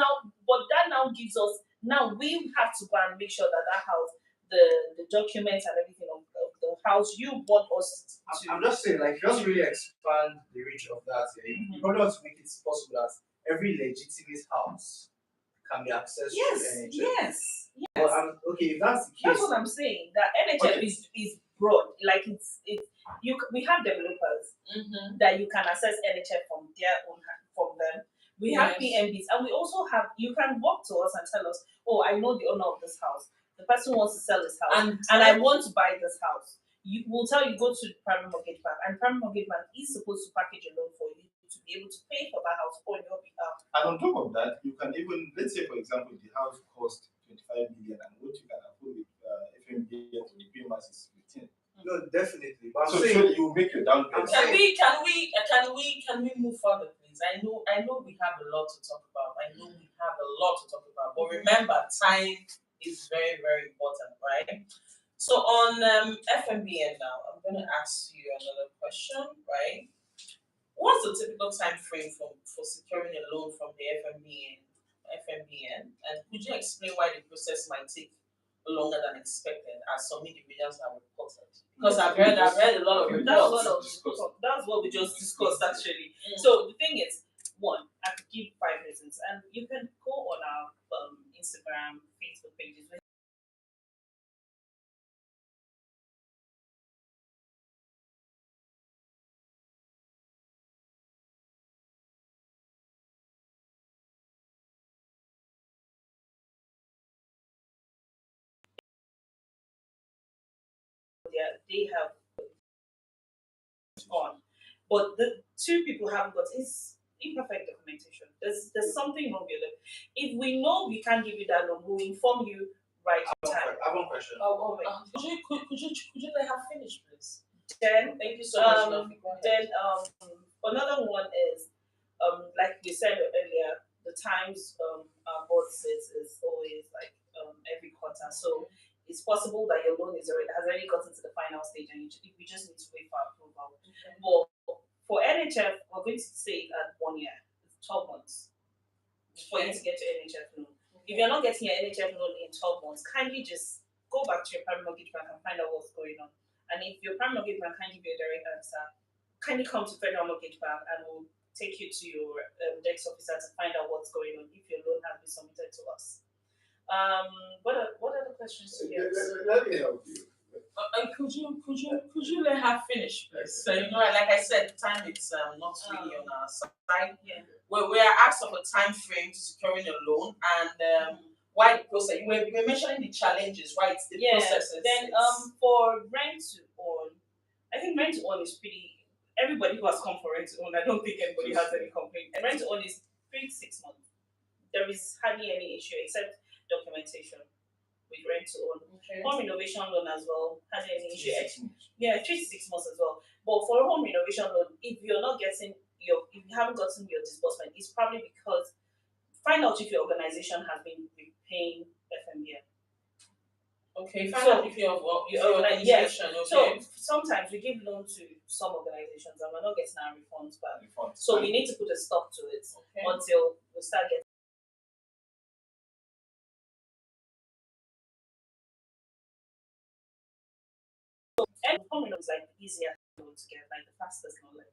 now gives us, now we have to go and make sure that house, the documents and everything of the house you want us to. I'm just saying, like, just really expand the reach of that. You probably want to make it possible that every legitimate house can be accessed to NHF. Yes. But okay, if that's the case. That's what I'm saying. That NHF is broad. Like we have developers that you can access NHF from them. We have PMBs, and we also have. You can walk to us and tell us, "Oh, I know the owner of this house. The person wants to sell this house, and I want to buy this house." We'll tell you go to the private mortgage bank, and private mortgage bank is supposed to package a loan for you to be able to pay for that house on your behalf. And on top of that, you can even, let's say for example, the house cost 25 million, and what you can afford with FMB and the PMS is 15. No, definitely. But so you make your down payment. Can we move further, please? I know we have a lot to talk about. But remember, time is very, very important, right? So on FMBN now, I'm going to ask you another question, right? What's the typical time frame for securing a loan from the FMBN? And could you explain why the process might take longer than expected, as some individuals have reported? Because I've read a lot of reports. That's what we just discussed actually. So the thing is, one, I could give 5 reasons, and you can go on our Instagram, Facebook pages. They have on, but the 2 people haven't got is imperfect documentation. There's something wrong with it. If we know we can't give you that loan, we'll inform you right on time. I have one question. Could you let her finish, please? Then thank you so much. Then another one is like we said earlier, the times our board sits is always like every quarter. So it's possible that your loan has already gotten to the final stage, and we just need to wait for approval. But for NHF, we're going to say it at 1 year, it's 12 months for you to get your NHF loan. If you're not getting your NHF loan in 12 months, kindly just go back to your prime mortgage bank and find out what's going on. And if your prime mortgage bank can't give you a direct answer, kindly come to Federal Mortgage Bank and we'll take you to your desk officer to find out what's going on if your loan has been submitted to us. What other questions do you have? Let me help you. Could you let her finish, please? So like I said, time is not really on our side. Yeah. We are asked of a time frame to securing a loan, and why the process. You were mentioning the challenges, right? The processes. Then for rent to own, I think rent to own is pretty. Everybody who has come for rent to own, I don't think anybody has any complaint. And rent to own is 3 to 6 months. There is hardly any issue except documentation with rent to own. Okay. Home renovation loan as well, hardly any issue. Yeah, 3 to 6 months as well. But for a home renovation loan, if you haven't gotten your disbursement, it's probably because find out if your organization has been paying FMBM. Okay, find out if your organization. Yes. Okay. So sometimes we give loan to some organizations and we're not getting our refunds back. So we need to put a stop to it until we start getting. And home loan is like easier to get, like the fastest loan, like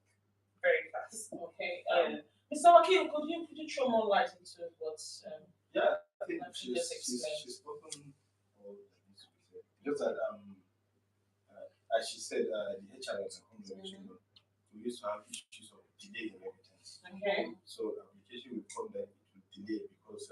very fast. Okay. Mr. Wakil, could you throw more light into what? Yeah, I think just explained. she's spoken all that needs to be said. Just that as she said, the HRS and home renovation loan, we used to have issues of delay in remittance. Okay. So the application will come that it will delay because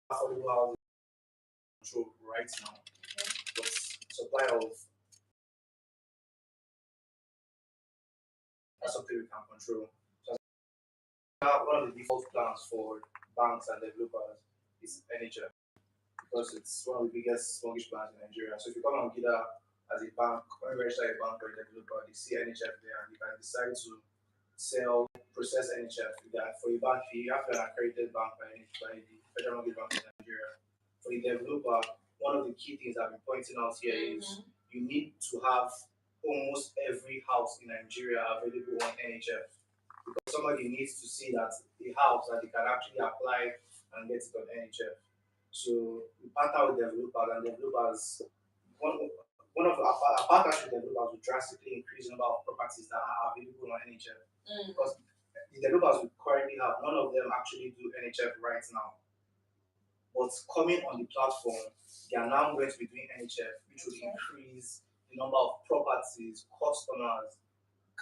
affordable housing control right now, but supply of that's something we can control. So one of the default plans for banks and developers is NHF because it's one of the biggest mortgage plans in Nigeria. So if you come and get as a bank, when you register a bank or a developer, they see NHF there and you can decide to process NHF. For a bank, you have to be an accredited bank by the Federal Mortgage Bank of Nigeria. For the developer, one of the key things I've been pointing out here is you need to have almost every house in Nigeria available on NHF because somebody needs to see that the house that they can actually apply and get it on NHF. So we partner with developers and developers. One of our partnership developers will drastically increase the number of properties that are available on NHF because the developers we currently have, none of them actually do NHF right now. But coming on the platform, they are now going to be doing NHF, which will increase the number of properties customers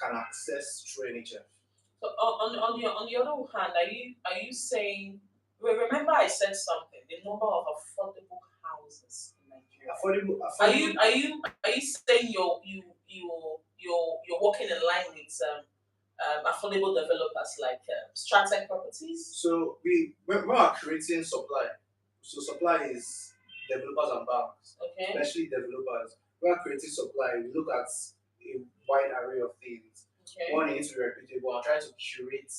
can access through NHF. So on the other hand, are you saying? Remember, I said something. The number of affordable houses in Nigeria. Affordable. Are you saying you're working in line with affordable developers like Stratec Properties? So we are creating supply. So supply is developers and banks, especially developers. We are creating supply. We look at a wide array of things. One needs to be reputable and try to curate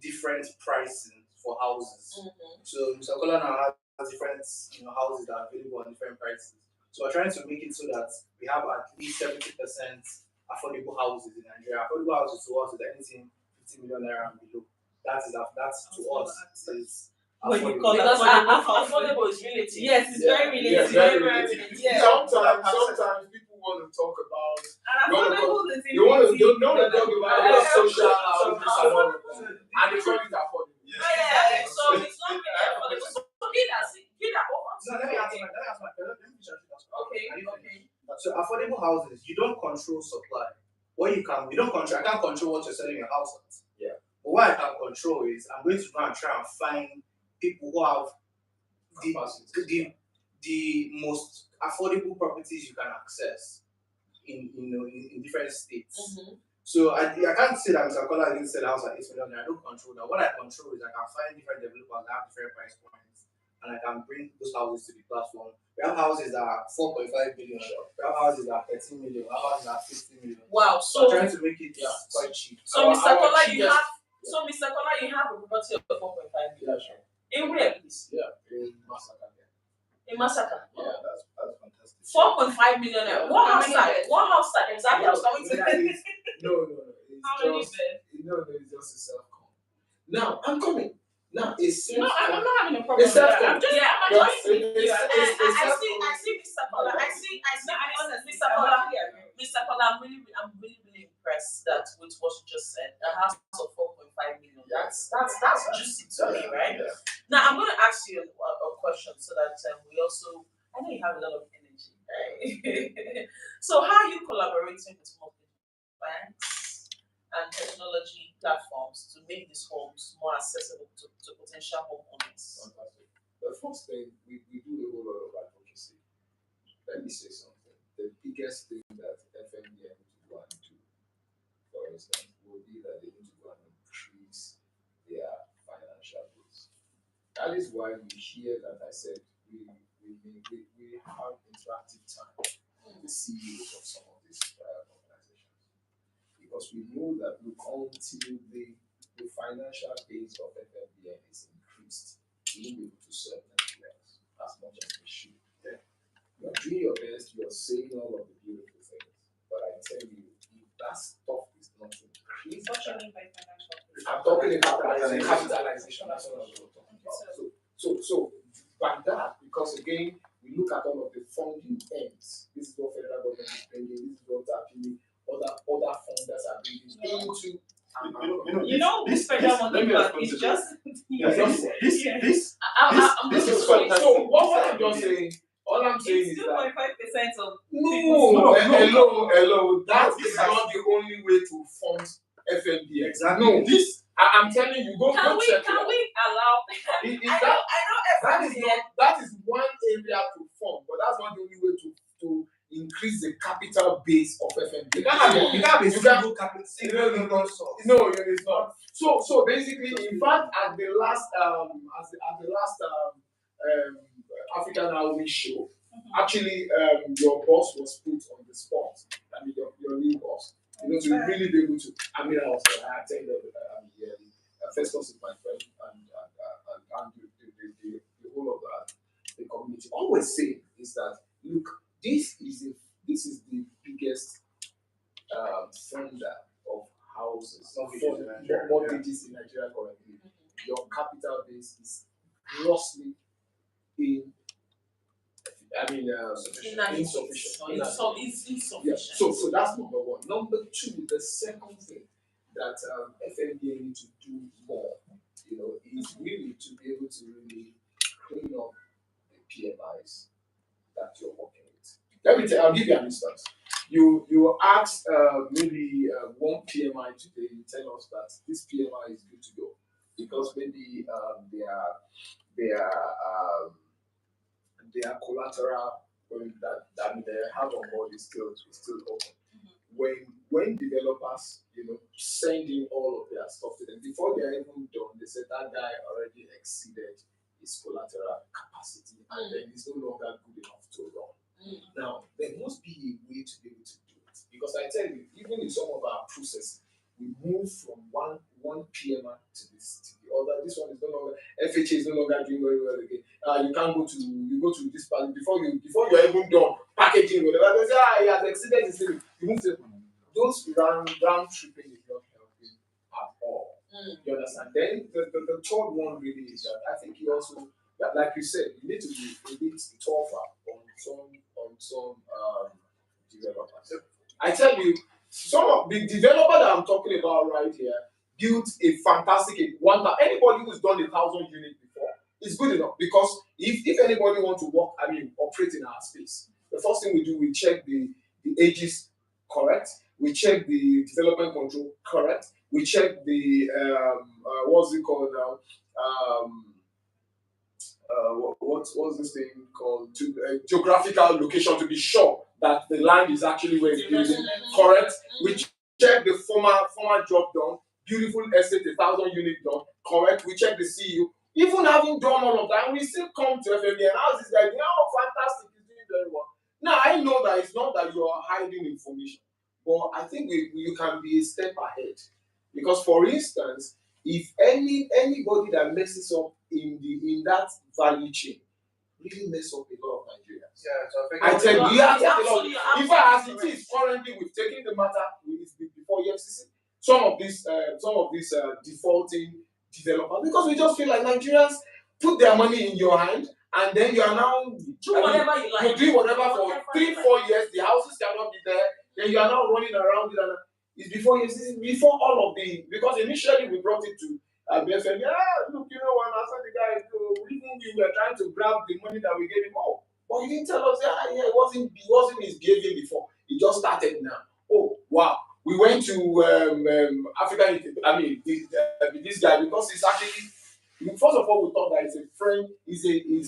different pricing for houses. So Mr. Kola now has different houses that are available on different prices. So we're trying to make it so that we have at least 70% affordable houses in Nigeria. Affordable houses to us is anything 50 million naira and below. That's to us is What you call Because affordable affordable is relative. Yes, it's very relative. very Very relative. relative. Yeah. Sometimes people want to talk about. And affordable is in You want to between. talk about social houses and all of that, and they call it affordable. Yeah. So it's not really affordable. So give that over. So let me ask my question. Let me finish asking that question. Okay. So affordable houses, you don't control supply. You don't control. I can't control what you're selling your house at. Yeah. But what I can control is I'm going to go and try and find people who have the most affordable properties you can access in different states. Mm-hmm. So I can't say that Mr. Kola didn't sell a house at 8 million. I don't control that. What I control is I can find different developers that have different price points, and I can bring those houses to the platform. We have houses that are 4.5 billion. We have houses that are 13 million. We have houses that are 50 million. Wow. So I'm trying to make it quite cheap. So Mr. Kola, you have a property of 4.5 million. Sure. In where, please? Yeah, in Masaka. In Masaka. Yeah, that's fantastic. 4.5 million. What house type? Exactly. I was coming to that. No. It's just a self-con. Now, I'm coming. Now, I'm not having a problem with that. I'm enjoying it. I see Mr. Kola. Mr. Kola, I'm really impressed that with what you just said. A house of 4.5 million. That's juicy to me, right? Yeah. Now I'm going to ask you a question so that we also. I know you have a lot of energy, right? So how are you collaborating with mortgage banks and technology platforms to make these homes more accessible to potential homeowners? Fantastic. The first thing, we do a whole lot of advocacy. Let me say something. The biggest thing that FMBN need to go and do, for instance, will be that they need to go and increase their financial base. That is why we hear that I said we have interactive time with the CEOs of some of these organizations. Because we know that until the financial base of FMBN is increased, we will be able to serve Nigerians as much as we should. Yeah. You're doing your best, you're saying all of the beautiful things. But I tell you, if that stuff is not increased, What you mean by financial base? I'm talking about capitalization. That's what I'm talking about. So by that, because again, we look at all of the funding ends. This is what federal government is spending. This is what actually other funders are bringing into. This federal money is just. This is funny. So what I'm just saying. All I'm saying is 2.5% of hello. That is not the only way to fund FNB. Exactly. No, I'm telling you, go check it out. Can we allow? That is one area to fund, but that's not the only way to increase the capital base of FNB. You can't have a single capital. No, it's not. So basically, in fact, at the last African Outreach show, actually, your boss was put on the spot. I mean, your new boss. To really be able to. I mean, I attended Festus is my friend, and the whole of the community always say is that look, this is the biggest funder of houses, mortgages in Nigeria currently. Your capital base is grossly insufficient. Yeah. So that's number one. Number two, the second thing that FNBA need to do more, is really to be able to really clean up the PMIs that you're working with. I'll give you an instance. You ask maybe one PMI today, you tell us that this PMI is good to go because maybe their collateral that they have on board is still open. When developers send in all of their stuff to them before they're even done, they say that guy already exceeded his collateral capacity and then it's no longer good enough to run. Now there must be a way to be able to do it because I tell you, even in some of our processes, we move from one PMI to the other. This one is no longer FHA is no longer doing very well again. You go to this part before you're even done packaging whatever. They say he has exceeded his limit. You move to those round tripping is not helping at all. You understand? Then the third one really is that I think you also, like you said, you need to be a bit tougher on some developers. I tell you, some of the developer that I'm talking about right here built a fantastic one. Anybody who's done 1,000 units before is good enough, because if anybody wants to work, operate in our space, the first thing we do, we check the ages correct, we check the development control correct, we check the what's it called now? What's this thing called? Geographical location, to be sure that the land is actually where it's building correct. We check the former job done, beautiful estate, 1,000 unit done correct. We check the CEO. Even having done all of that, we still come to FME and ask this guy, fantastic, he's doing very well. Now I know that it's not that you are hiding information, but I think you can be a step ahead, because, for instance, if anybody that messes up in that value chain really mess up a lot of Nigerians. Yeah, so I tell you, you have to take a lot. Absolutely, In fact, as it is currently, we've taken the matter before EFCC. Some of these defaulting developers, because we just feel like Nigerians put their money in your hand, and then you are now whatever you like. You're doing whatever for 3-4 years. The houses cannot be there. Then you are now running around it, and it's before all of the, because initially we brought it to BFM. Look, when I saw the guy, we were trying to grab the money that we gave him. Oh, but he didn't tell us. It wasn't misbehaving before. It just started now. Oh, wow. We went to Africa. This guy, because he's actually. First of all, we thought that he's a friend, he's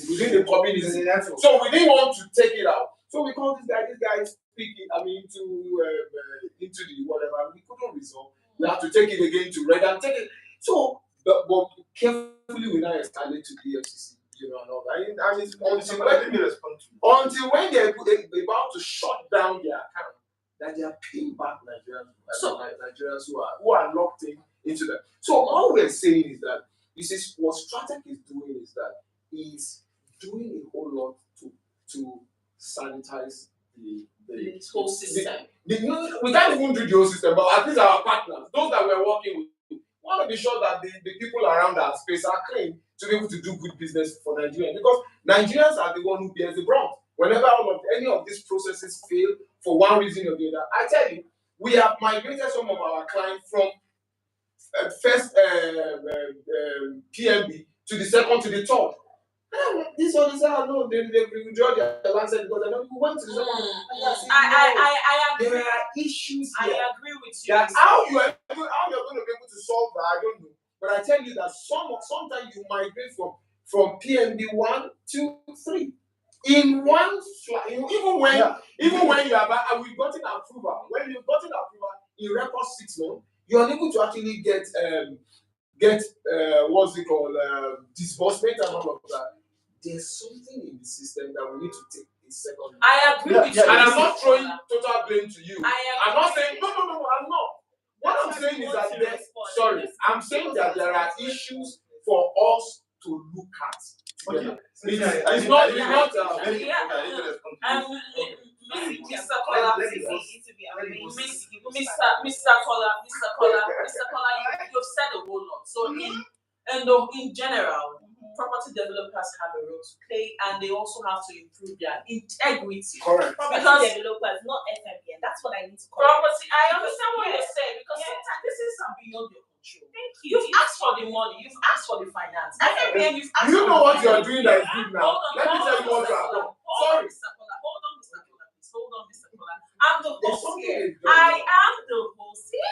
within the community. So we didn't want to take it out. So we called this guy. This guy is speaking, into the whatever. We couldn't resolve. We had to take it again to Red and take it. So, but carefully we now escalate to the FCC, and all that. And it's until when they're about to shut down their account, that they are paying back Nigerians who are locked into that. So all we're saying is that, you see, what Strategic is doing is that he's doing a whole lot to sanitize the whole system. We can't even do the whole system, but at least our partners, those that we're working with, we want to be sure that the people around our space are clean to be able to do good business for Nigerians, because Nigerians are the one who bears the brunt. Whenever any of these processes fail for one reason or the other, I tell you, we have migrated some of our clients from first PMB to the second to the third. This one is no, they withdraw their license because we went to the second. I agree. There are issues here. I agree with you. That how you're going to be able to solve that, I don't know. But I tell you that sometimes you migrate from PMB 1, 2, 3 in one slide. Even when you have we've gotten approval. When you've gotten approval in record 6 months, you're unable to actually get what's it called, disbursement and all of that. There's something in the system that we need to take a second. I agree with you. And I'm not throwing total blame to you. I'm not saying no, I'm not. What I'm saying is that I'm saying that there are issues for us to look at. Okay. It's not. Mr. Kola, you've said a whole lot. So in general, property developers have a role to play, and they also have to improve their integrity. Correct. Property developers, not FMBN. That's what I need to call Property. I understand what you're saying, because sometimes this is beyond your control. Thank you. You've asked for the money. You've asked for the finance. FMBN, you've asked. You know what you are doing that is good now. Hold on, Let me tell you what you are doing. Sorry. Hold on, Mr. Kola. I'm the There's host something here. is going on. I am the host here.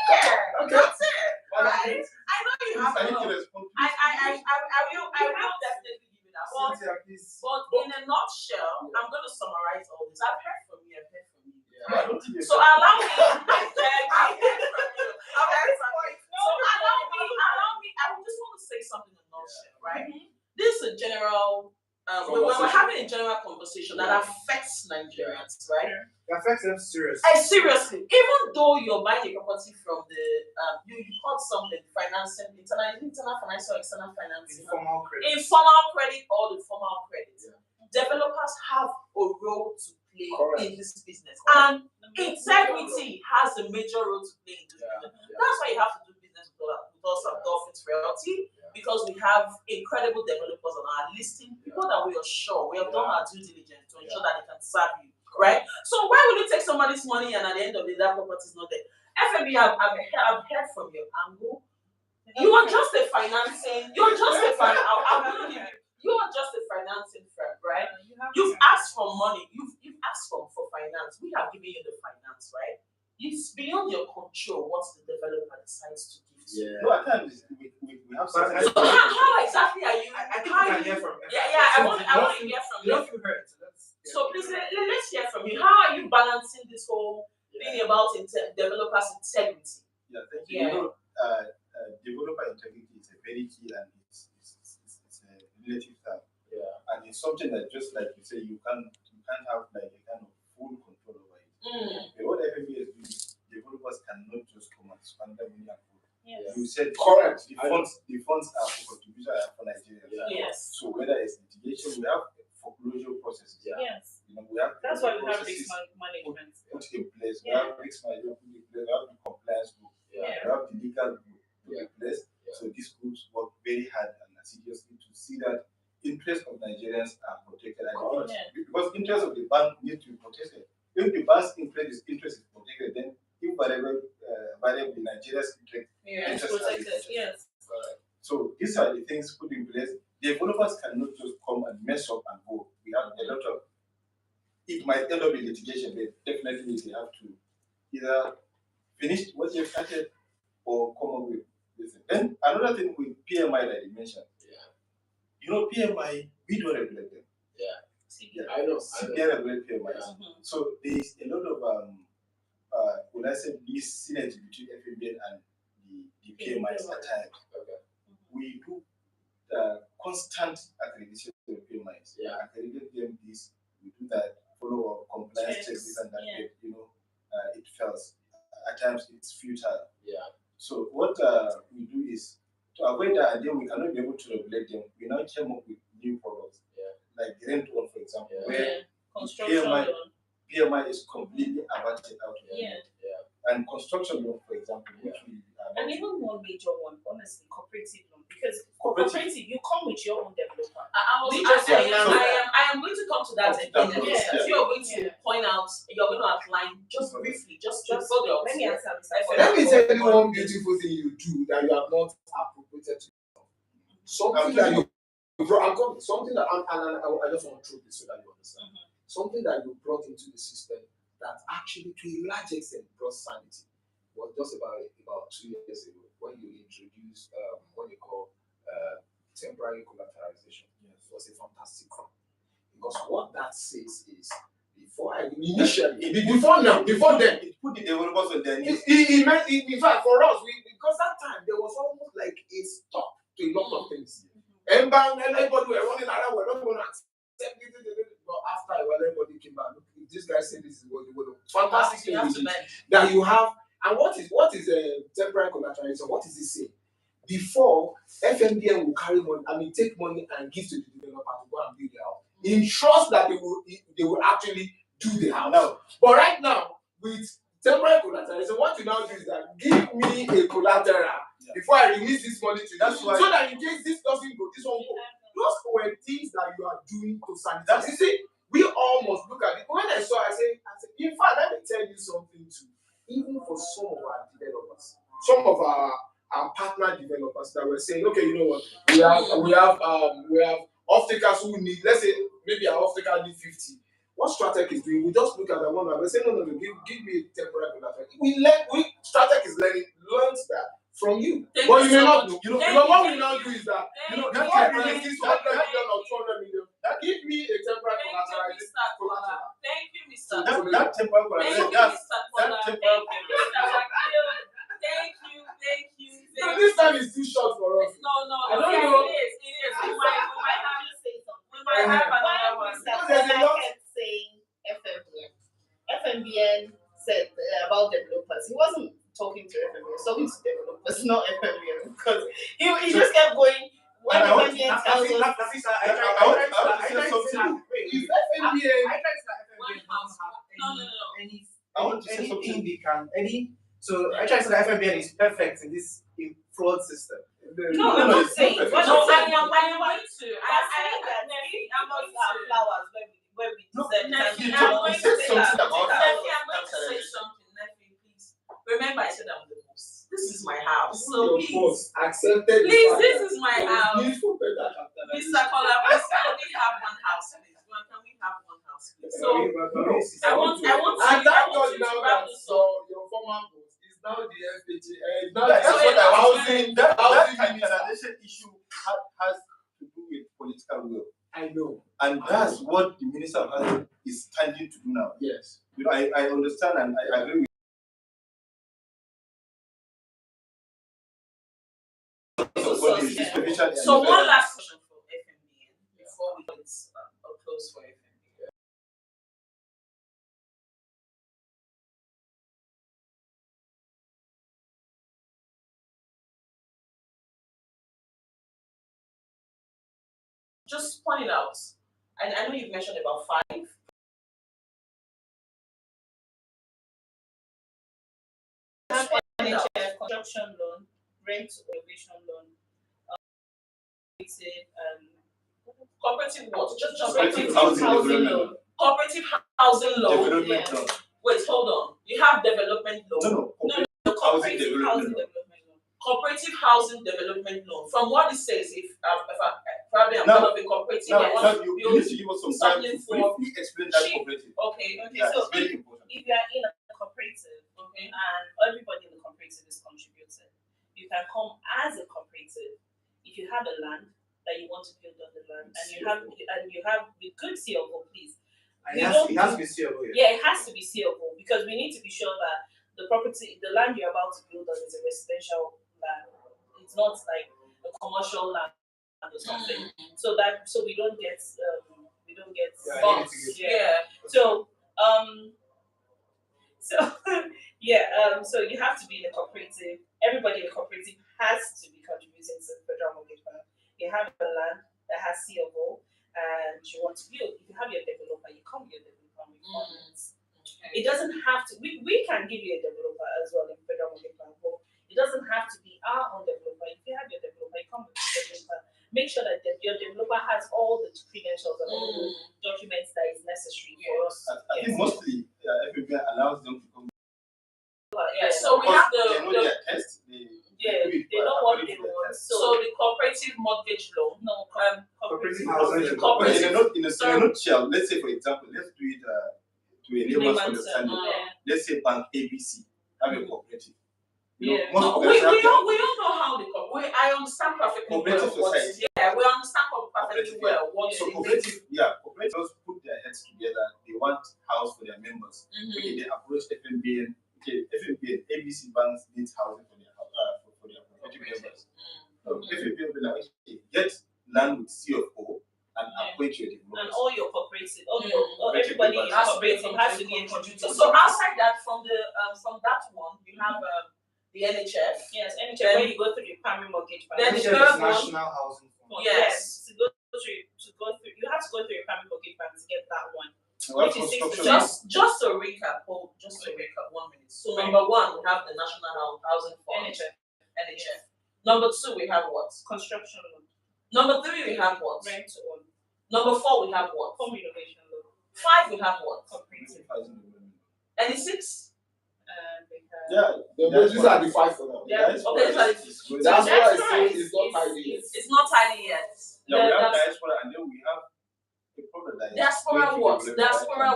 Okay. That's it. Right? I know you have I a need to lot. respond. I will definitely give you that. But in a nutshell, I'm going to summarize all this. I've heard from you. Right? So allow me. I just want to say something in a nutshell, right? This is a general. We're having a general conversation that affects Nigerians, right? It affects them seriously. Seriously, even though you're buying a property from the you call something financing, internal financial, external financing, Informal credit, or the formal credit. Developers have a role to play in this business, and integrity has a major role to play in this business. That's why you have to do business with us at Dolphins Realty because we have incredible developers on our listing, people that we are sure we have done our due diligence to ensure that they can serve you, right? So why would you take somebody's money and at the end of the day that property is not there? FMB, I've heard from your angle. You are just a financing. You're just a you are just a financing firm, right? You've asked for money. You've asked for finance. We have given you the finance, right? It's beyond your control what the developer decides to give to you. No, at times we have So how exactly are you? I think we can hear from I want to hear from you. So please let's hear from you. How are you balancing this whole thing about developers' integrity? Yeah, thank you. You know, developer integrity is a very key and it's a relative term. Yeah. And it's something that just like you say, you can't have like a kind of full control over it. But what FMB is doing, developers cannot just come and squander money and go. Yes. You said correct. The funds are for contribution for Nigeria. Yes. So whether it's litigation, we have foreclosure processes. Yes. You know, we have that's why we have risk management put in place. We have risk management put in place. We have the compliance group. We have the legal group put in place. So these groups work very hard and assiduously to see that interests of Nigerians are protected. Because interests of the bank need to be protected. If the bank's interest is protected, then invariably Nigeria's interest is protected. Yes. So these are the things put in place. Developers cannot just come and mess up and go. We have a lot of. It might end up in litigation, but definitely they have to either finish what they've started or come up with this. Then another thing with PMI that you mentioned. You know, PMI, we don't regulate them. I know. They regulate PMIs. So there is a lot of when I say this synergy between FMBN and the PMIs at times. We do constant accreditation of PMIs. Accredit them this, we do that, follow up, compliance checks, this and that. You know, it fails. At times it's futile. So what we do is to avoid that, and then we cannot be able to regulate them. We now came up with new products, like the rent one, for example, where PMI is completely averted out of it. And construction loan, for example, which we and even one major one, honestly, cooperative loan, because cooperative, you come with your own developer. I am going to come to that again. You're going to point out, you're going to outline just briefly, just for the let me answer this. Let me tell you one beautiful thing you do that you have not appropriated to. Something that you brought, something that I just want to throw this so that you understand. Something that you brought into the system that actually, to a large extent, brought sanity was just about 2 years ago when you introduced what they call temporary collateralization. It was a fantastic one. Because what that says is, before then, it put the developers on their knees. In fact, for us, because that time there was almost like a stop to a lot of things. And everybody were running around, we're not going to accept it. But after a while, everybody came back. Look, if this guy said this is what you would do. Fantastic thing that you have. And what is a temporary collateralization? What is it saying? Before, FMBN will carry money, take money and give to the developer to go and build the house. In trust that they will actually do the house. No. But right now, with temporary collateralization, what you now do is that give me a collateral before I release this money to you. That's why. So that in case this doesn't go, this won't go. Those were things that you are doing to sanitize. You see, we almost look at it. When I saw, I said, in fact, let me tell you something too. Even for some of our developers, some of our partner developers that were saying, okay, you know what, we have off-takers who need, let's say, maybe our off-taker need 50. What Stratec is doing, we just look at the one and we say, no, give me a temporary collateral. Stratec is learns that from you. But you may not do. What we now do is that, before I release this 100 million or 200 million, give me a temporary collateral. Thank you, Mr. That temporary collateral. Thank you. So this time is too short for us. No. I don't know. It is. We might have another one. Kept saying FMBN. FMBN said about developers. He wasn't talking to FMBN. He was talking to developers, not FMBN, because he just kept going. When FMBN tells us, anything they can, so I try to say that FMBN is perfect in this fraud system. No, I'm not saying. perfect. What No, I'm saying, I am going to. I'm saying that we must have flowers where we deserve it. Nephew, And I'm you going to said say something that. about Nephew, I'm going to house. say something. Nephew, please. Remember, I said I'm the host. This is my house. So Your please. boss accepted. Please, this is my house. Need for better capitalization. Mr. Kola, please, can we have one house, please? Can we have one house, please? So, I want And thank God you now to wrap that this up. your former boss is now the FHA. Now That's what I was saying. That housing capitalization issue has to do with political will. I know. And that's what the Minister of Housing is standing to do now. Yes. You know, I understand and I agree with So one last question for FMBN before we get a close for FMBN. Just point it out. And I know you've mentioned about 5. NHF construction loan, rent to renovation loan, Cooperative what? Just Cooperative cooperative housing loan. Cooperative housing loan. development loan. Wait, hold on. You have development loan. No, housing cooperative development loan. Cooperative housing development loan. From what it says, if probably I'm Now- part of a cooperative, Now, I want to you build. need to give us some time to something for briefly explain that cheap. cooperative. Okay. Yeah, So it's very important. if you are in a cooperative, Okay. and everybody in the cooperative is contributing, you can come as a cooperative. If you have a land that you want to build on the land, and you have with good CFO, please. It has to be sealable. Yeah, it has to be sealable because we need to be sure that the land you're about to build on is a residential land. It's not like a commercial land or something. So we don't get bugs. Yeah. So so you have to be in a cooperative. Everybody in the cooperative has to be contributing to the federal mortgage bank. You have a land that has CFO and you want to build. If you have your developer, you come with your developer requirements. It doesn't have to. We can give you a developer as well in federal mortgage bank, but it doesn't have to be our own developer. If you have your developer, you come with the developer. Make sure that your developer has all the credentials and all the documents that is necessary for us. I think mostly FBN allows them to come. Yeah. So we have they know their test. They know what they want. So the cooperative mortgage loan. No, Cooperative housing. housing. In a nutshell, let's say for example, let's do it to a layman's understanding. Let's say Bank ABC have a cooperative. You know, most No, we don't know how the I understand perfectly cooperative well. society. We understand perfectly well what So it cooperatives put their heads together. They want house for their members. Okay, they approach FMBN. Okay, FMBN, ABC banks needs housing for their cooperative members. So FMBN will like, okay, get land with CFO and appoint your developers. And all your cooperative, everybody in your cooperative has to be a contributor. So outside that, from that one, you have the NHF. Yes, NHF where you go through the primary mortgage bank. Then the NHF third is one. National Housing Fund. Yes. To go through, you have to go through your primary mortgage bank to get that one. What Which is construction? Just to recap, 1 minute. So number 1, we have the National Housing Fund. NHF. Number 2, we have what? Construction loan. Number 3, we have what? Rent to own. Number 4, we have what? Home renovation loan. 5, we have what? Cooperative. And 6? These are the 5 for now. Yeah. Okay, these are the 6. That's why I say right. it's not tidy yet. It's not tidy yet. Yeah, we have diaspora and then we have the problem that is Diaspora what? Diaspora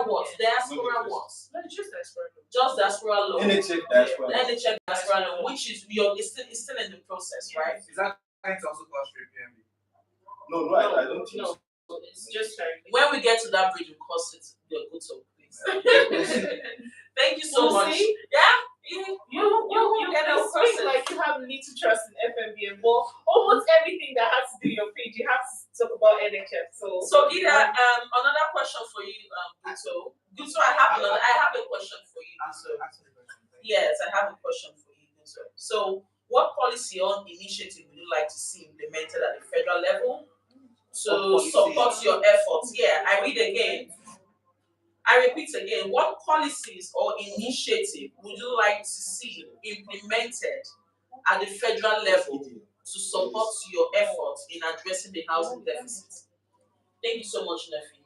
what? No, it's just diaspora loan. Just diaspora loan. NHF diaspora. NHF diaspora loan, which is it's still in the process, right? Is that going to also cost PMB? No, I don't think so. It's just very When we get to that bridge, we'll cross it. You're good, so please. Thank you so much. See? Yeah. You speak like you have little trust in FMBN, but almost everything that has to do your page, you have to talk about NHF. So Ida, another question for you, Guto. Guto, I have a question for you, Guto. Yes, I have a question for you, Guto. So, what policy or initiative would you like to see implemented at the federal level to support your efforts? Yeah, I repeat again, what policies or initiative would you like to see implemented at the federal level to support your efforts in addressing the housing deficit? Thank you so much, Nefi.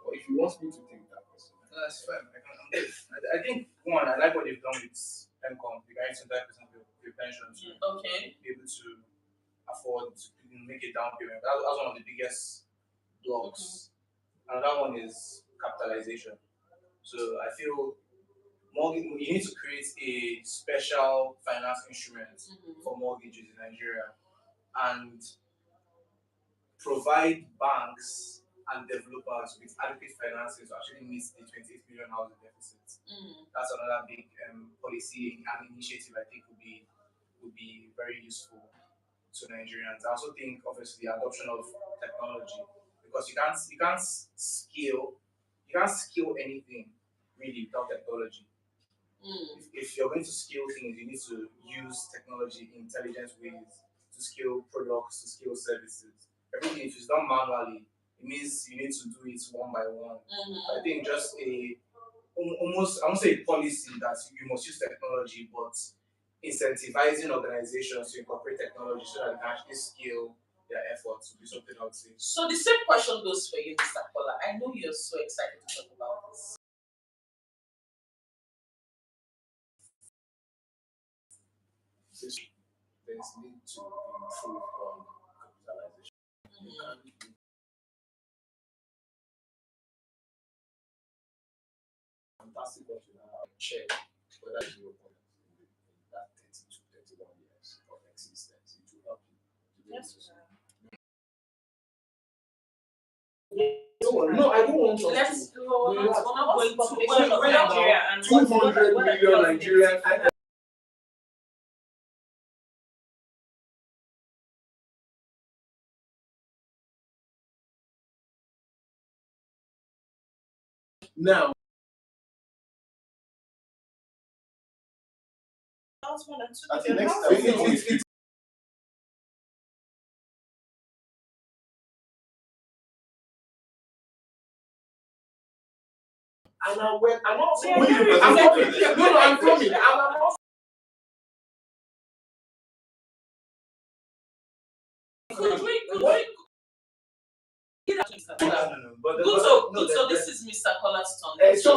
Or if you want me to take that question. That's fine. I'm good. I think one, I like what they've done with income, the guys 25% of your pension to be able to afford to make a down payment. That's one of the biggest blocks. Another one is capitalization. So I feel you need to create a special finance instrument for mortgages in Nigeria and provide banks and developers with adequate financing to actually meet the 28 billion housing deficit. That's another big policy and initiative I think would be very useful to Nigerians. I also think obviously the adoption of technology, because you can't scale anything really without technology. If you're going to scale things, you need to use technology in intelligent ways to scale products, to scale services. Everything, if it's done manually, it means you need to do it one by one. I think just almost, I won't say a policy that you must use technology, but incentivizing organizations to incorporate technology so that they can actually scale their efforts would be something I would say. So the same question goes for you, Mr. Kola. I know you're so excited to talk about this. There's need to improve on capitalization. Fantastic what you have check whether you open in that 30 to 31 years of existence. It will help you. No, I don't want us to. We're not going population of Nigeria and 200 million Nigerians. Now, at the next time, and I'm also I'm coming. And I'm also So this is Mr. Kola's turn. So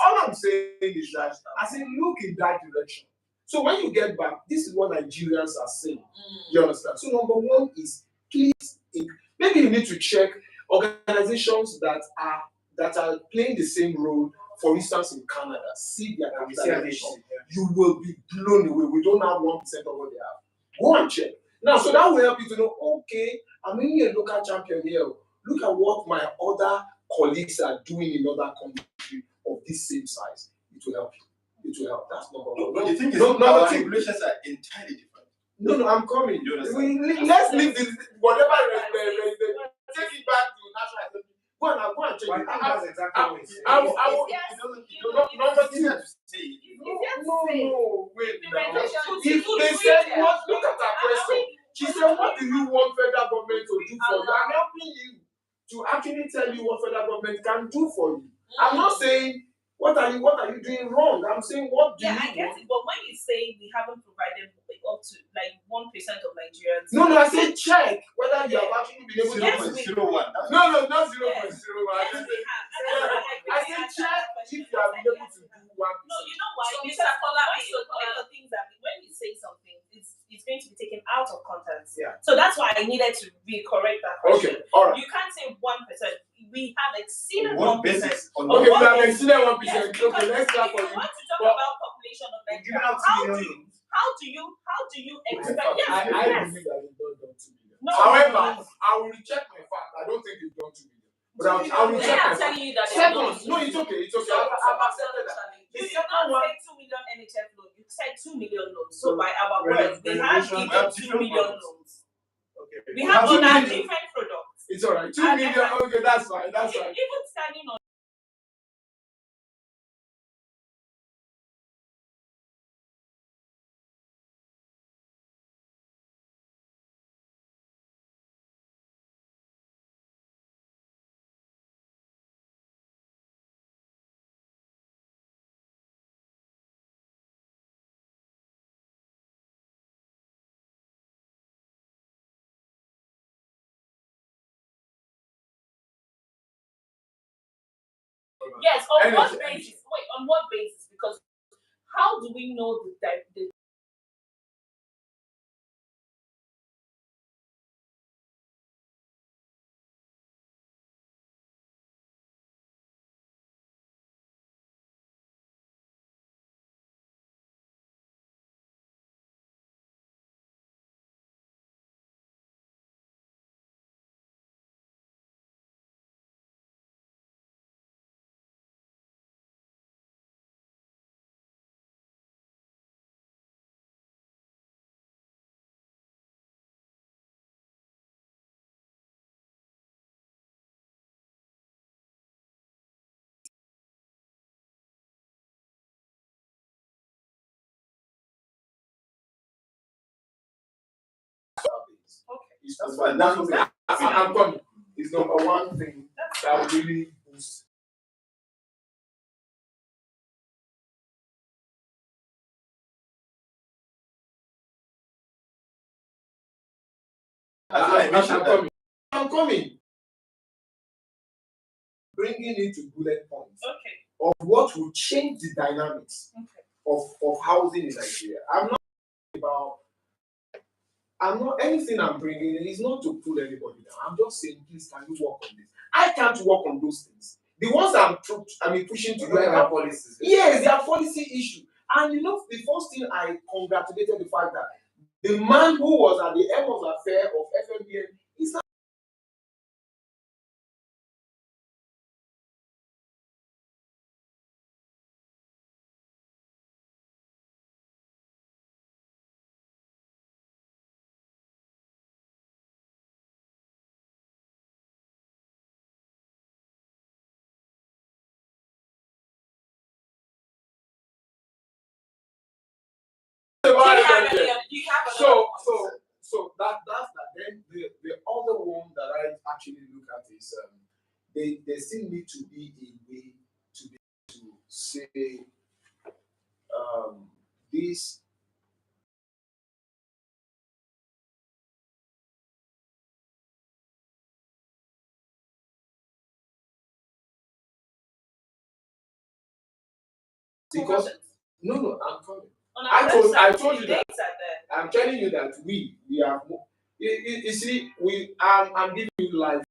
all I'm saying is that I say look in that direction. So when you get back, this is what Nigerians are saying. You understand? So number one is please maybe you need to check organizations that are playing the same role. For instance, in Canada, see their capitalization. You will be blown away. We don't have 1% of what they have. Go and check. Now, so that will help you to know, okay, I'm really a local champion here. Look at what my other colleagues are doing in other countries of this same size. It will help you. It will help. That's number one. But the thing is, our regulations are entirely different. No, I'm coming. Let's leave this, whatever, take it back to National Assembly. Go and check it. That's exactly what he's saying. Number two. No, wait now. If they said, look at our question. She said, what do you want federal government to do for you? I'm helping you to actually tell you what federal government can do for you. I'm not saying what are you doing wrong. I'm saying what do you want? I get it, but when you say we haven't provided up to like 1% of Nigerians. No, I said check whether you have actually been able to. 0.01. No, not 0.01. I said check if you have been able to do 1%. No, you know why? So, Mr. Kola, one of the things that when you say something, it's going to be taken out of context. Yeah. So that's why I needed to correct that question. Okay, all right. You can't say 1%. We have exceeded 1%. Okay, we have exceeded 1%. Yes, okay, let's start for you. If you want to talk about population of Nigeria, how do you expect? I believe that it's not done 2 million. No, However, I will recheck my fact. I don't think it's done 2 million. But I will check my fact. Telling you that No, it's okay. I've accepted that. You did not say 2 million NHF loans. You said 2 million loans. So by our words, we have given 2 million loans. Okay. We have on our different products. It's alright. 2 million. Okay, that's fine. Even standing on Yes, on what Energy. basis? Wait, on what basis? Because how do we know the It's number one thing. I'm coming. It's number one thing that really boosts. I'm coming. Bringing it to bullet points of what will change the dynamics of housing in Nigeria. I'm not anything I'm bringing is not to pull anybody down. I'm just saying, please, can you work on this? I can't work on those things. The ones pushing to you are policies. Yes, they are policy issue. And you know, the first thing I congratulated the fact that the man who was at the end of the affair of FMBN is not. So that's that. Then the other one that I actually look at is there still need to be a way to be to say this because no, I'm coming. I told you that. I'm telling you that we have more. You see, I'm giving you life.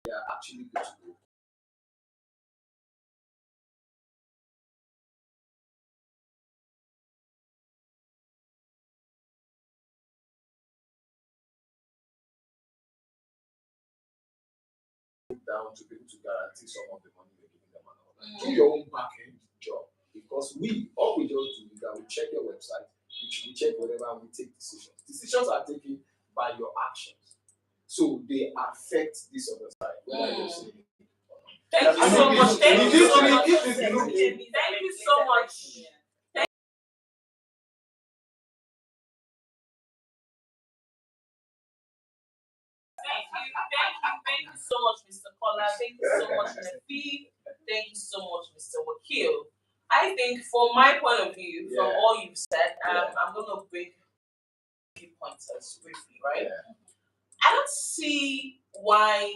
They are actually good to go. Down to be able to guarantee some of the money we're giving them and all that. Do your own back end job because all we just do is that we check your website, we check whatever, and we take decisions. Decisions are taken by your actions, so they affect this other side. Whether you're saying Thank you so much. Thank you so much. Thank you so much. Thank you so much, Mr. Kola. Thank you so much, Nafi. Thank you so much, Mr. Wakil. I think, from my point of view, from all you've said, I'm going to bring a few pointers briefly, right? Yeah. I don't see why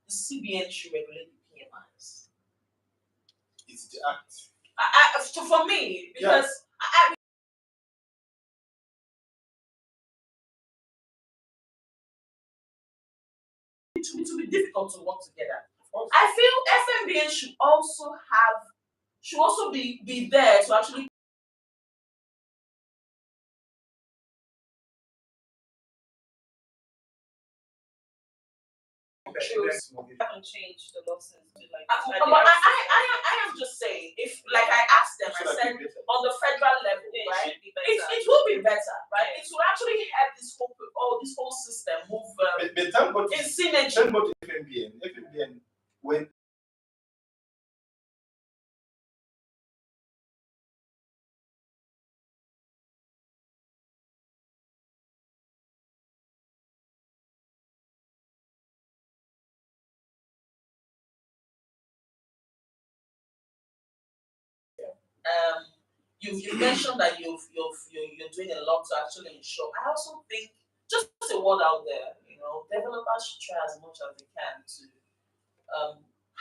the CBN should regulate the PMIs. it's the act. For me, because it will be difficult to work together. I feel FMBN should also be there to actually haven't changed the law since July. I am just saying, if like I asked them, I said on the federal level, right? It will be better, right? It will actually help this whole system move in synergy. Thank God FMBN when you mentioned that you're doing a lot to actually ensure. I also think just a word out there, developers should try as much as they can to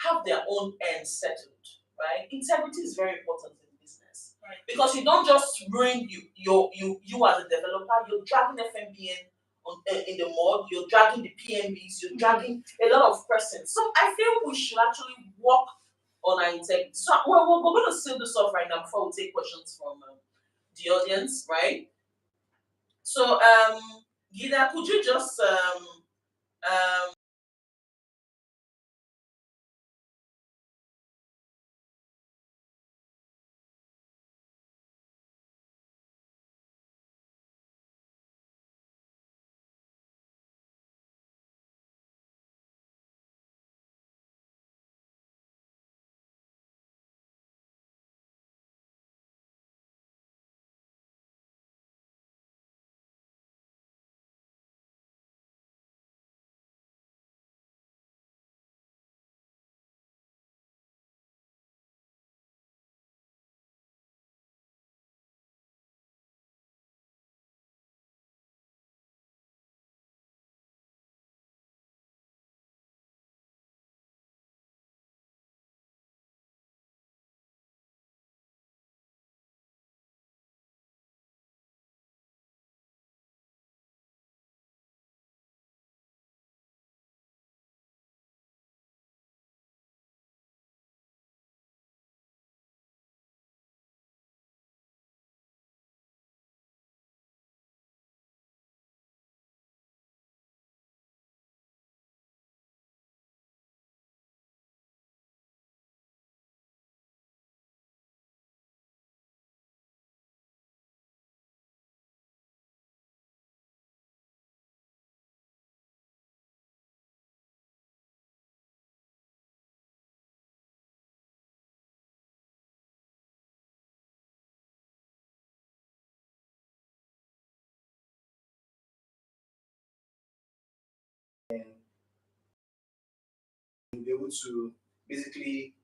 have their own ends settled, right? Integrity is very important in business, Right. because you don't just ruin you as a developer. You're dragging FMBN in the mud. You're dragging the PMBs. You're dragging a lot of persons. So I feel we should actually work on our integrity. So we're going to seal this off right now before we take questions from the audience, right? So Gina, could you just um be able to basically,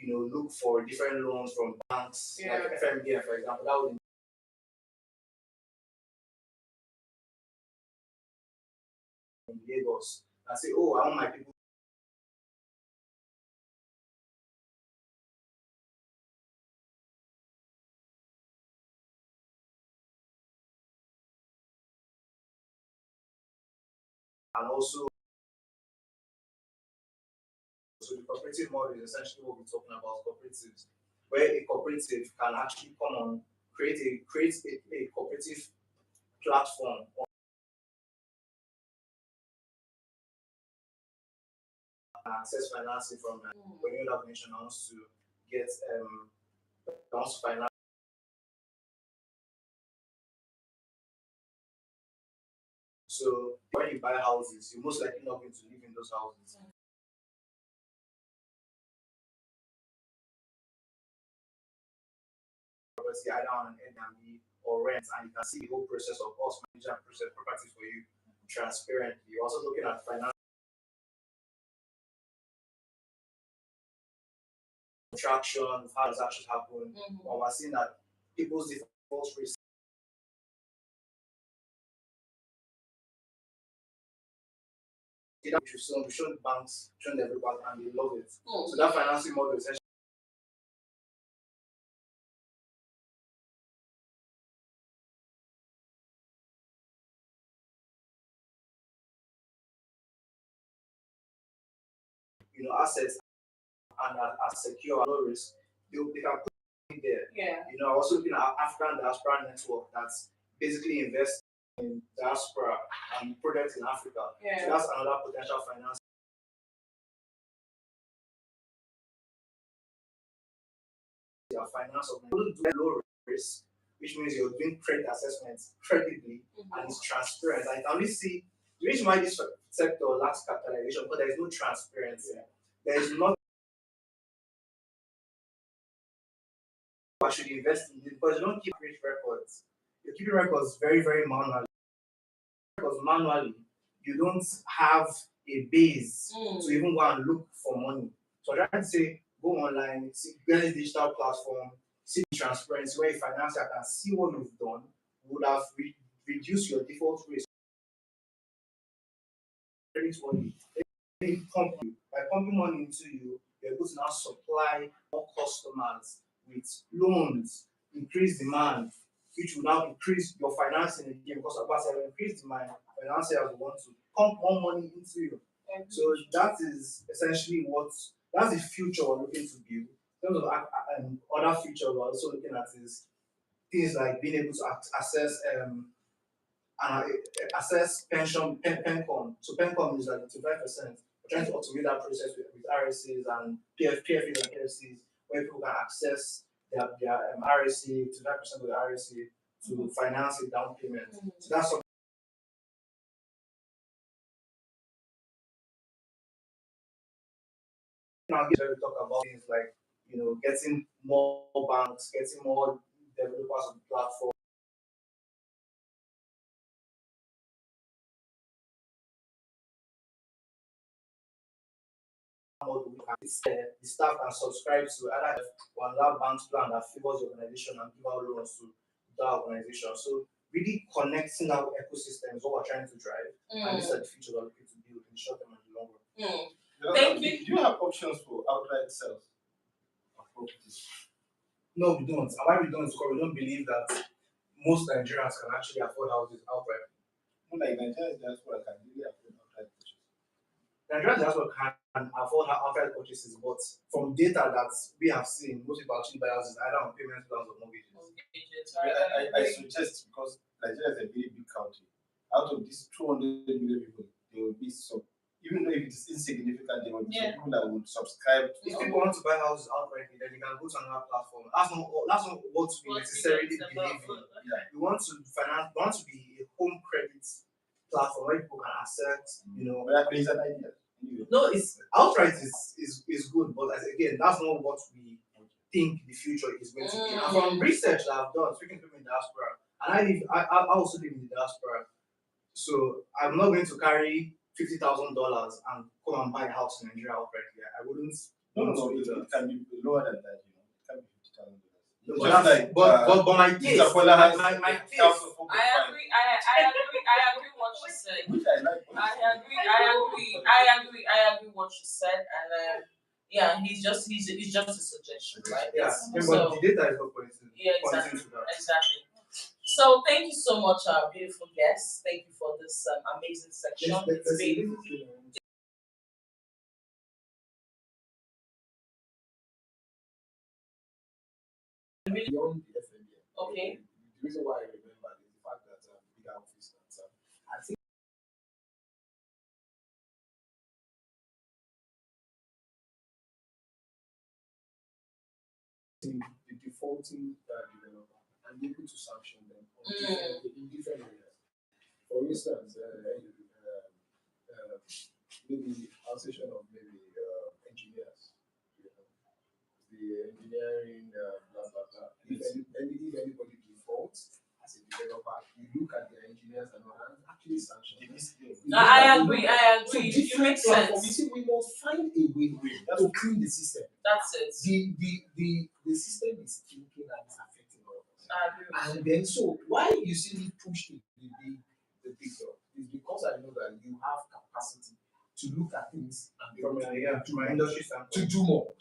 look for different loans from banks, like FMBN, for example. That would in Lagos and say, oh, I want my people. And also, so the cooperative model is essentially what we're talking about, cooperatives, where a cooperative can actually come on, create a cooperative platform and access financing from when any organization wants to get wants to finance. So when you buy houses, you're most likely not going to live in those houses. Property either on an Airbnb or rent, and you can see the whole process of us managing and process properties for you transparently. You're also looking at financial traction, how does actually happen. Or we're seeing that people's default rates. We've shown banks, shown everybody, and they love it. So that financing model is assets and are secure, no risk. They can put it there. yeah. I'm also looking at African diaspora network that's basically investing in diaspora and projects in Africa. Yeah. So that's another potential finance. Finance of low risk, which means you're doing credit assessments credibly and it's transparent. I can only see the reason why this sector lacks capitalization because there is no transparency. There is not. I should invest in it because you don't keep rich records. You're keeping records very, very manually. Because manually, you don't have a base to even go and look for money. So I'm trying to say, go online, see, get a digital platform, see transparency where a financier can see what you've done would have reduced your default risk. By pumping money into you, you're able to now supply more customers with loans, increase demand, which will now increase your financing again because of what I increase demand, financiers will want to pump more money into you. So that is essentially that's the future we're looking to build. In terms of other features we're also looking at is things like being able to access PENCOM. So PENCOM is like 25%. We're trying to automate that process with RSCs and PFAs and PFCs, where people can access their RSC, 25% of the RSC to finance a down payment. So that's something. Now, we talk about things like getting more banks, getting more developers on the platform. The staff can subscribe to either one lab bank's plan that favors the organization and give out loans to that organization. So really connecting our ecosystem is what we're trying to drive, and these are the features we're looking to build in the short term and the long run. Thank you. Do you have options for outright sales of properties? No, we don't. And why we don't is because we don't believe that most Nigerians can actually afford houses outright. Like Nigerians, that's what I can really afford outright purchase. Nigerians also can afford outright purchases, but from data that we have seen, most people actually buy houses either on payment plans or mortgages. I suggest, because Nigeria is a very big country, out of these 200 million people, there will be some, even though if it is insignificant, there will be some people that would subscribe to. If people want to buy houses outright, then you can go to another platform. That's not what we necessarily believe in. Yeah. We want to be a home credit platform where people can access, But that is an idea. No, it's outright is good, but again, that's not what we think the future is going to be. And from research that I've done, speaking to people in diaspora, and I also live in the diaspora, so I'm not going to carry $50,000 and come and buy a house in Nigeria outrightly. I wouldn't. No, it can be lower than that. It can be $50,000. But my case, my case. I agree what you said. Which I like. I agree what you said, and yeah, he's just a suggestion, right? Yeah, but the data is not pointing. Yeah, exactly. So thank you so much, our beautiful guests. Thank you for this amazing section. It's been beyond the FMBN. okay. The reason why I remember is the fact that bigger office I think the defaulting developer and be able to sanction them in different areas. For instance, maybe allocation of maybe engineers, the engineering, blah blah blah. If anybody defaults as a developer, you look at the engineers and all that, actually sanction. I agree. So it makes sense. You see, we must find a way to clean the system. That's it. The system is thinking and it's affecting all of us. And then so why you see me push the big job is because I know that you have capacity to look at things and from my industry standpoint to do more.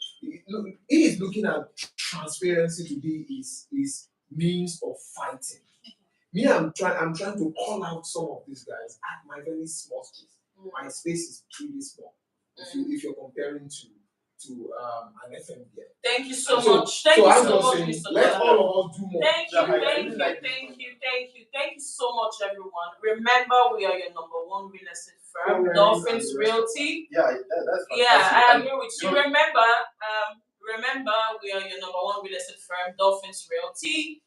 He is looking at transparency today is means of fighting. Me, I'm trying to call out some of these guys at my very small space. My space is pretty small. If you're comparing to an FMBN. Thank you so much. Thank you so much, Mr. Let all of us do more. Thank you so much, everyone. Remember, we are your number one real estate firm, Dolphins Realty. Yeah, that's fantastic. I agree with you. Remember, we are your number one real estate firm, Dolphins Realty.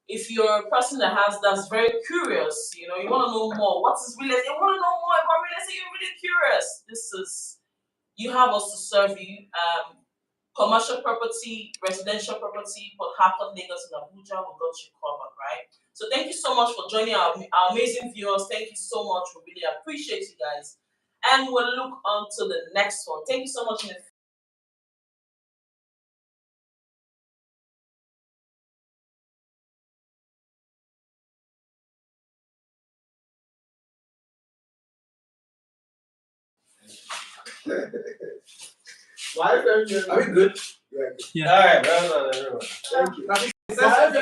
If you're a person that's very curious, you want to know more. What is real estate? You want to know more about real estate? You're really curious. You have us to serve you. Commercial property, residential property, Port Harcourt, Lagos, and Abuja, we got you covered, right? So thank you so much for joining our amazing viewers. Thank you so much. We really appreciate you guys. And we'll look on to the next one. Thank you so much. Why FMBN? Are we good? Yeah. Yeah. All right, well done, everyone. Thank you. That's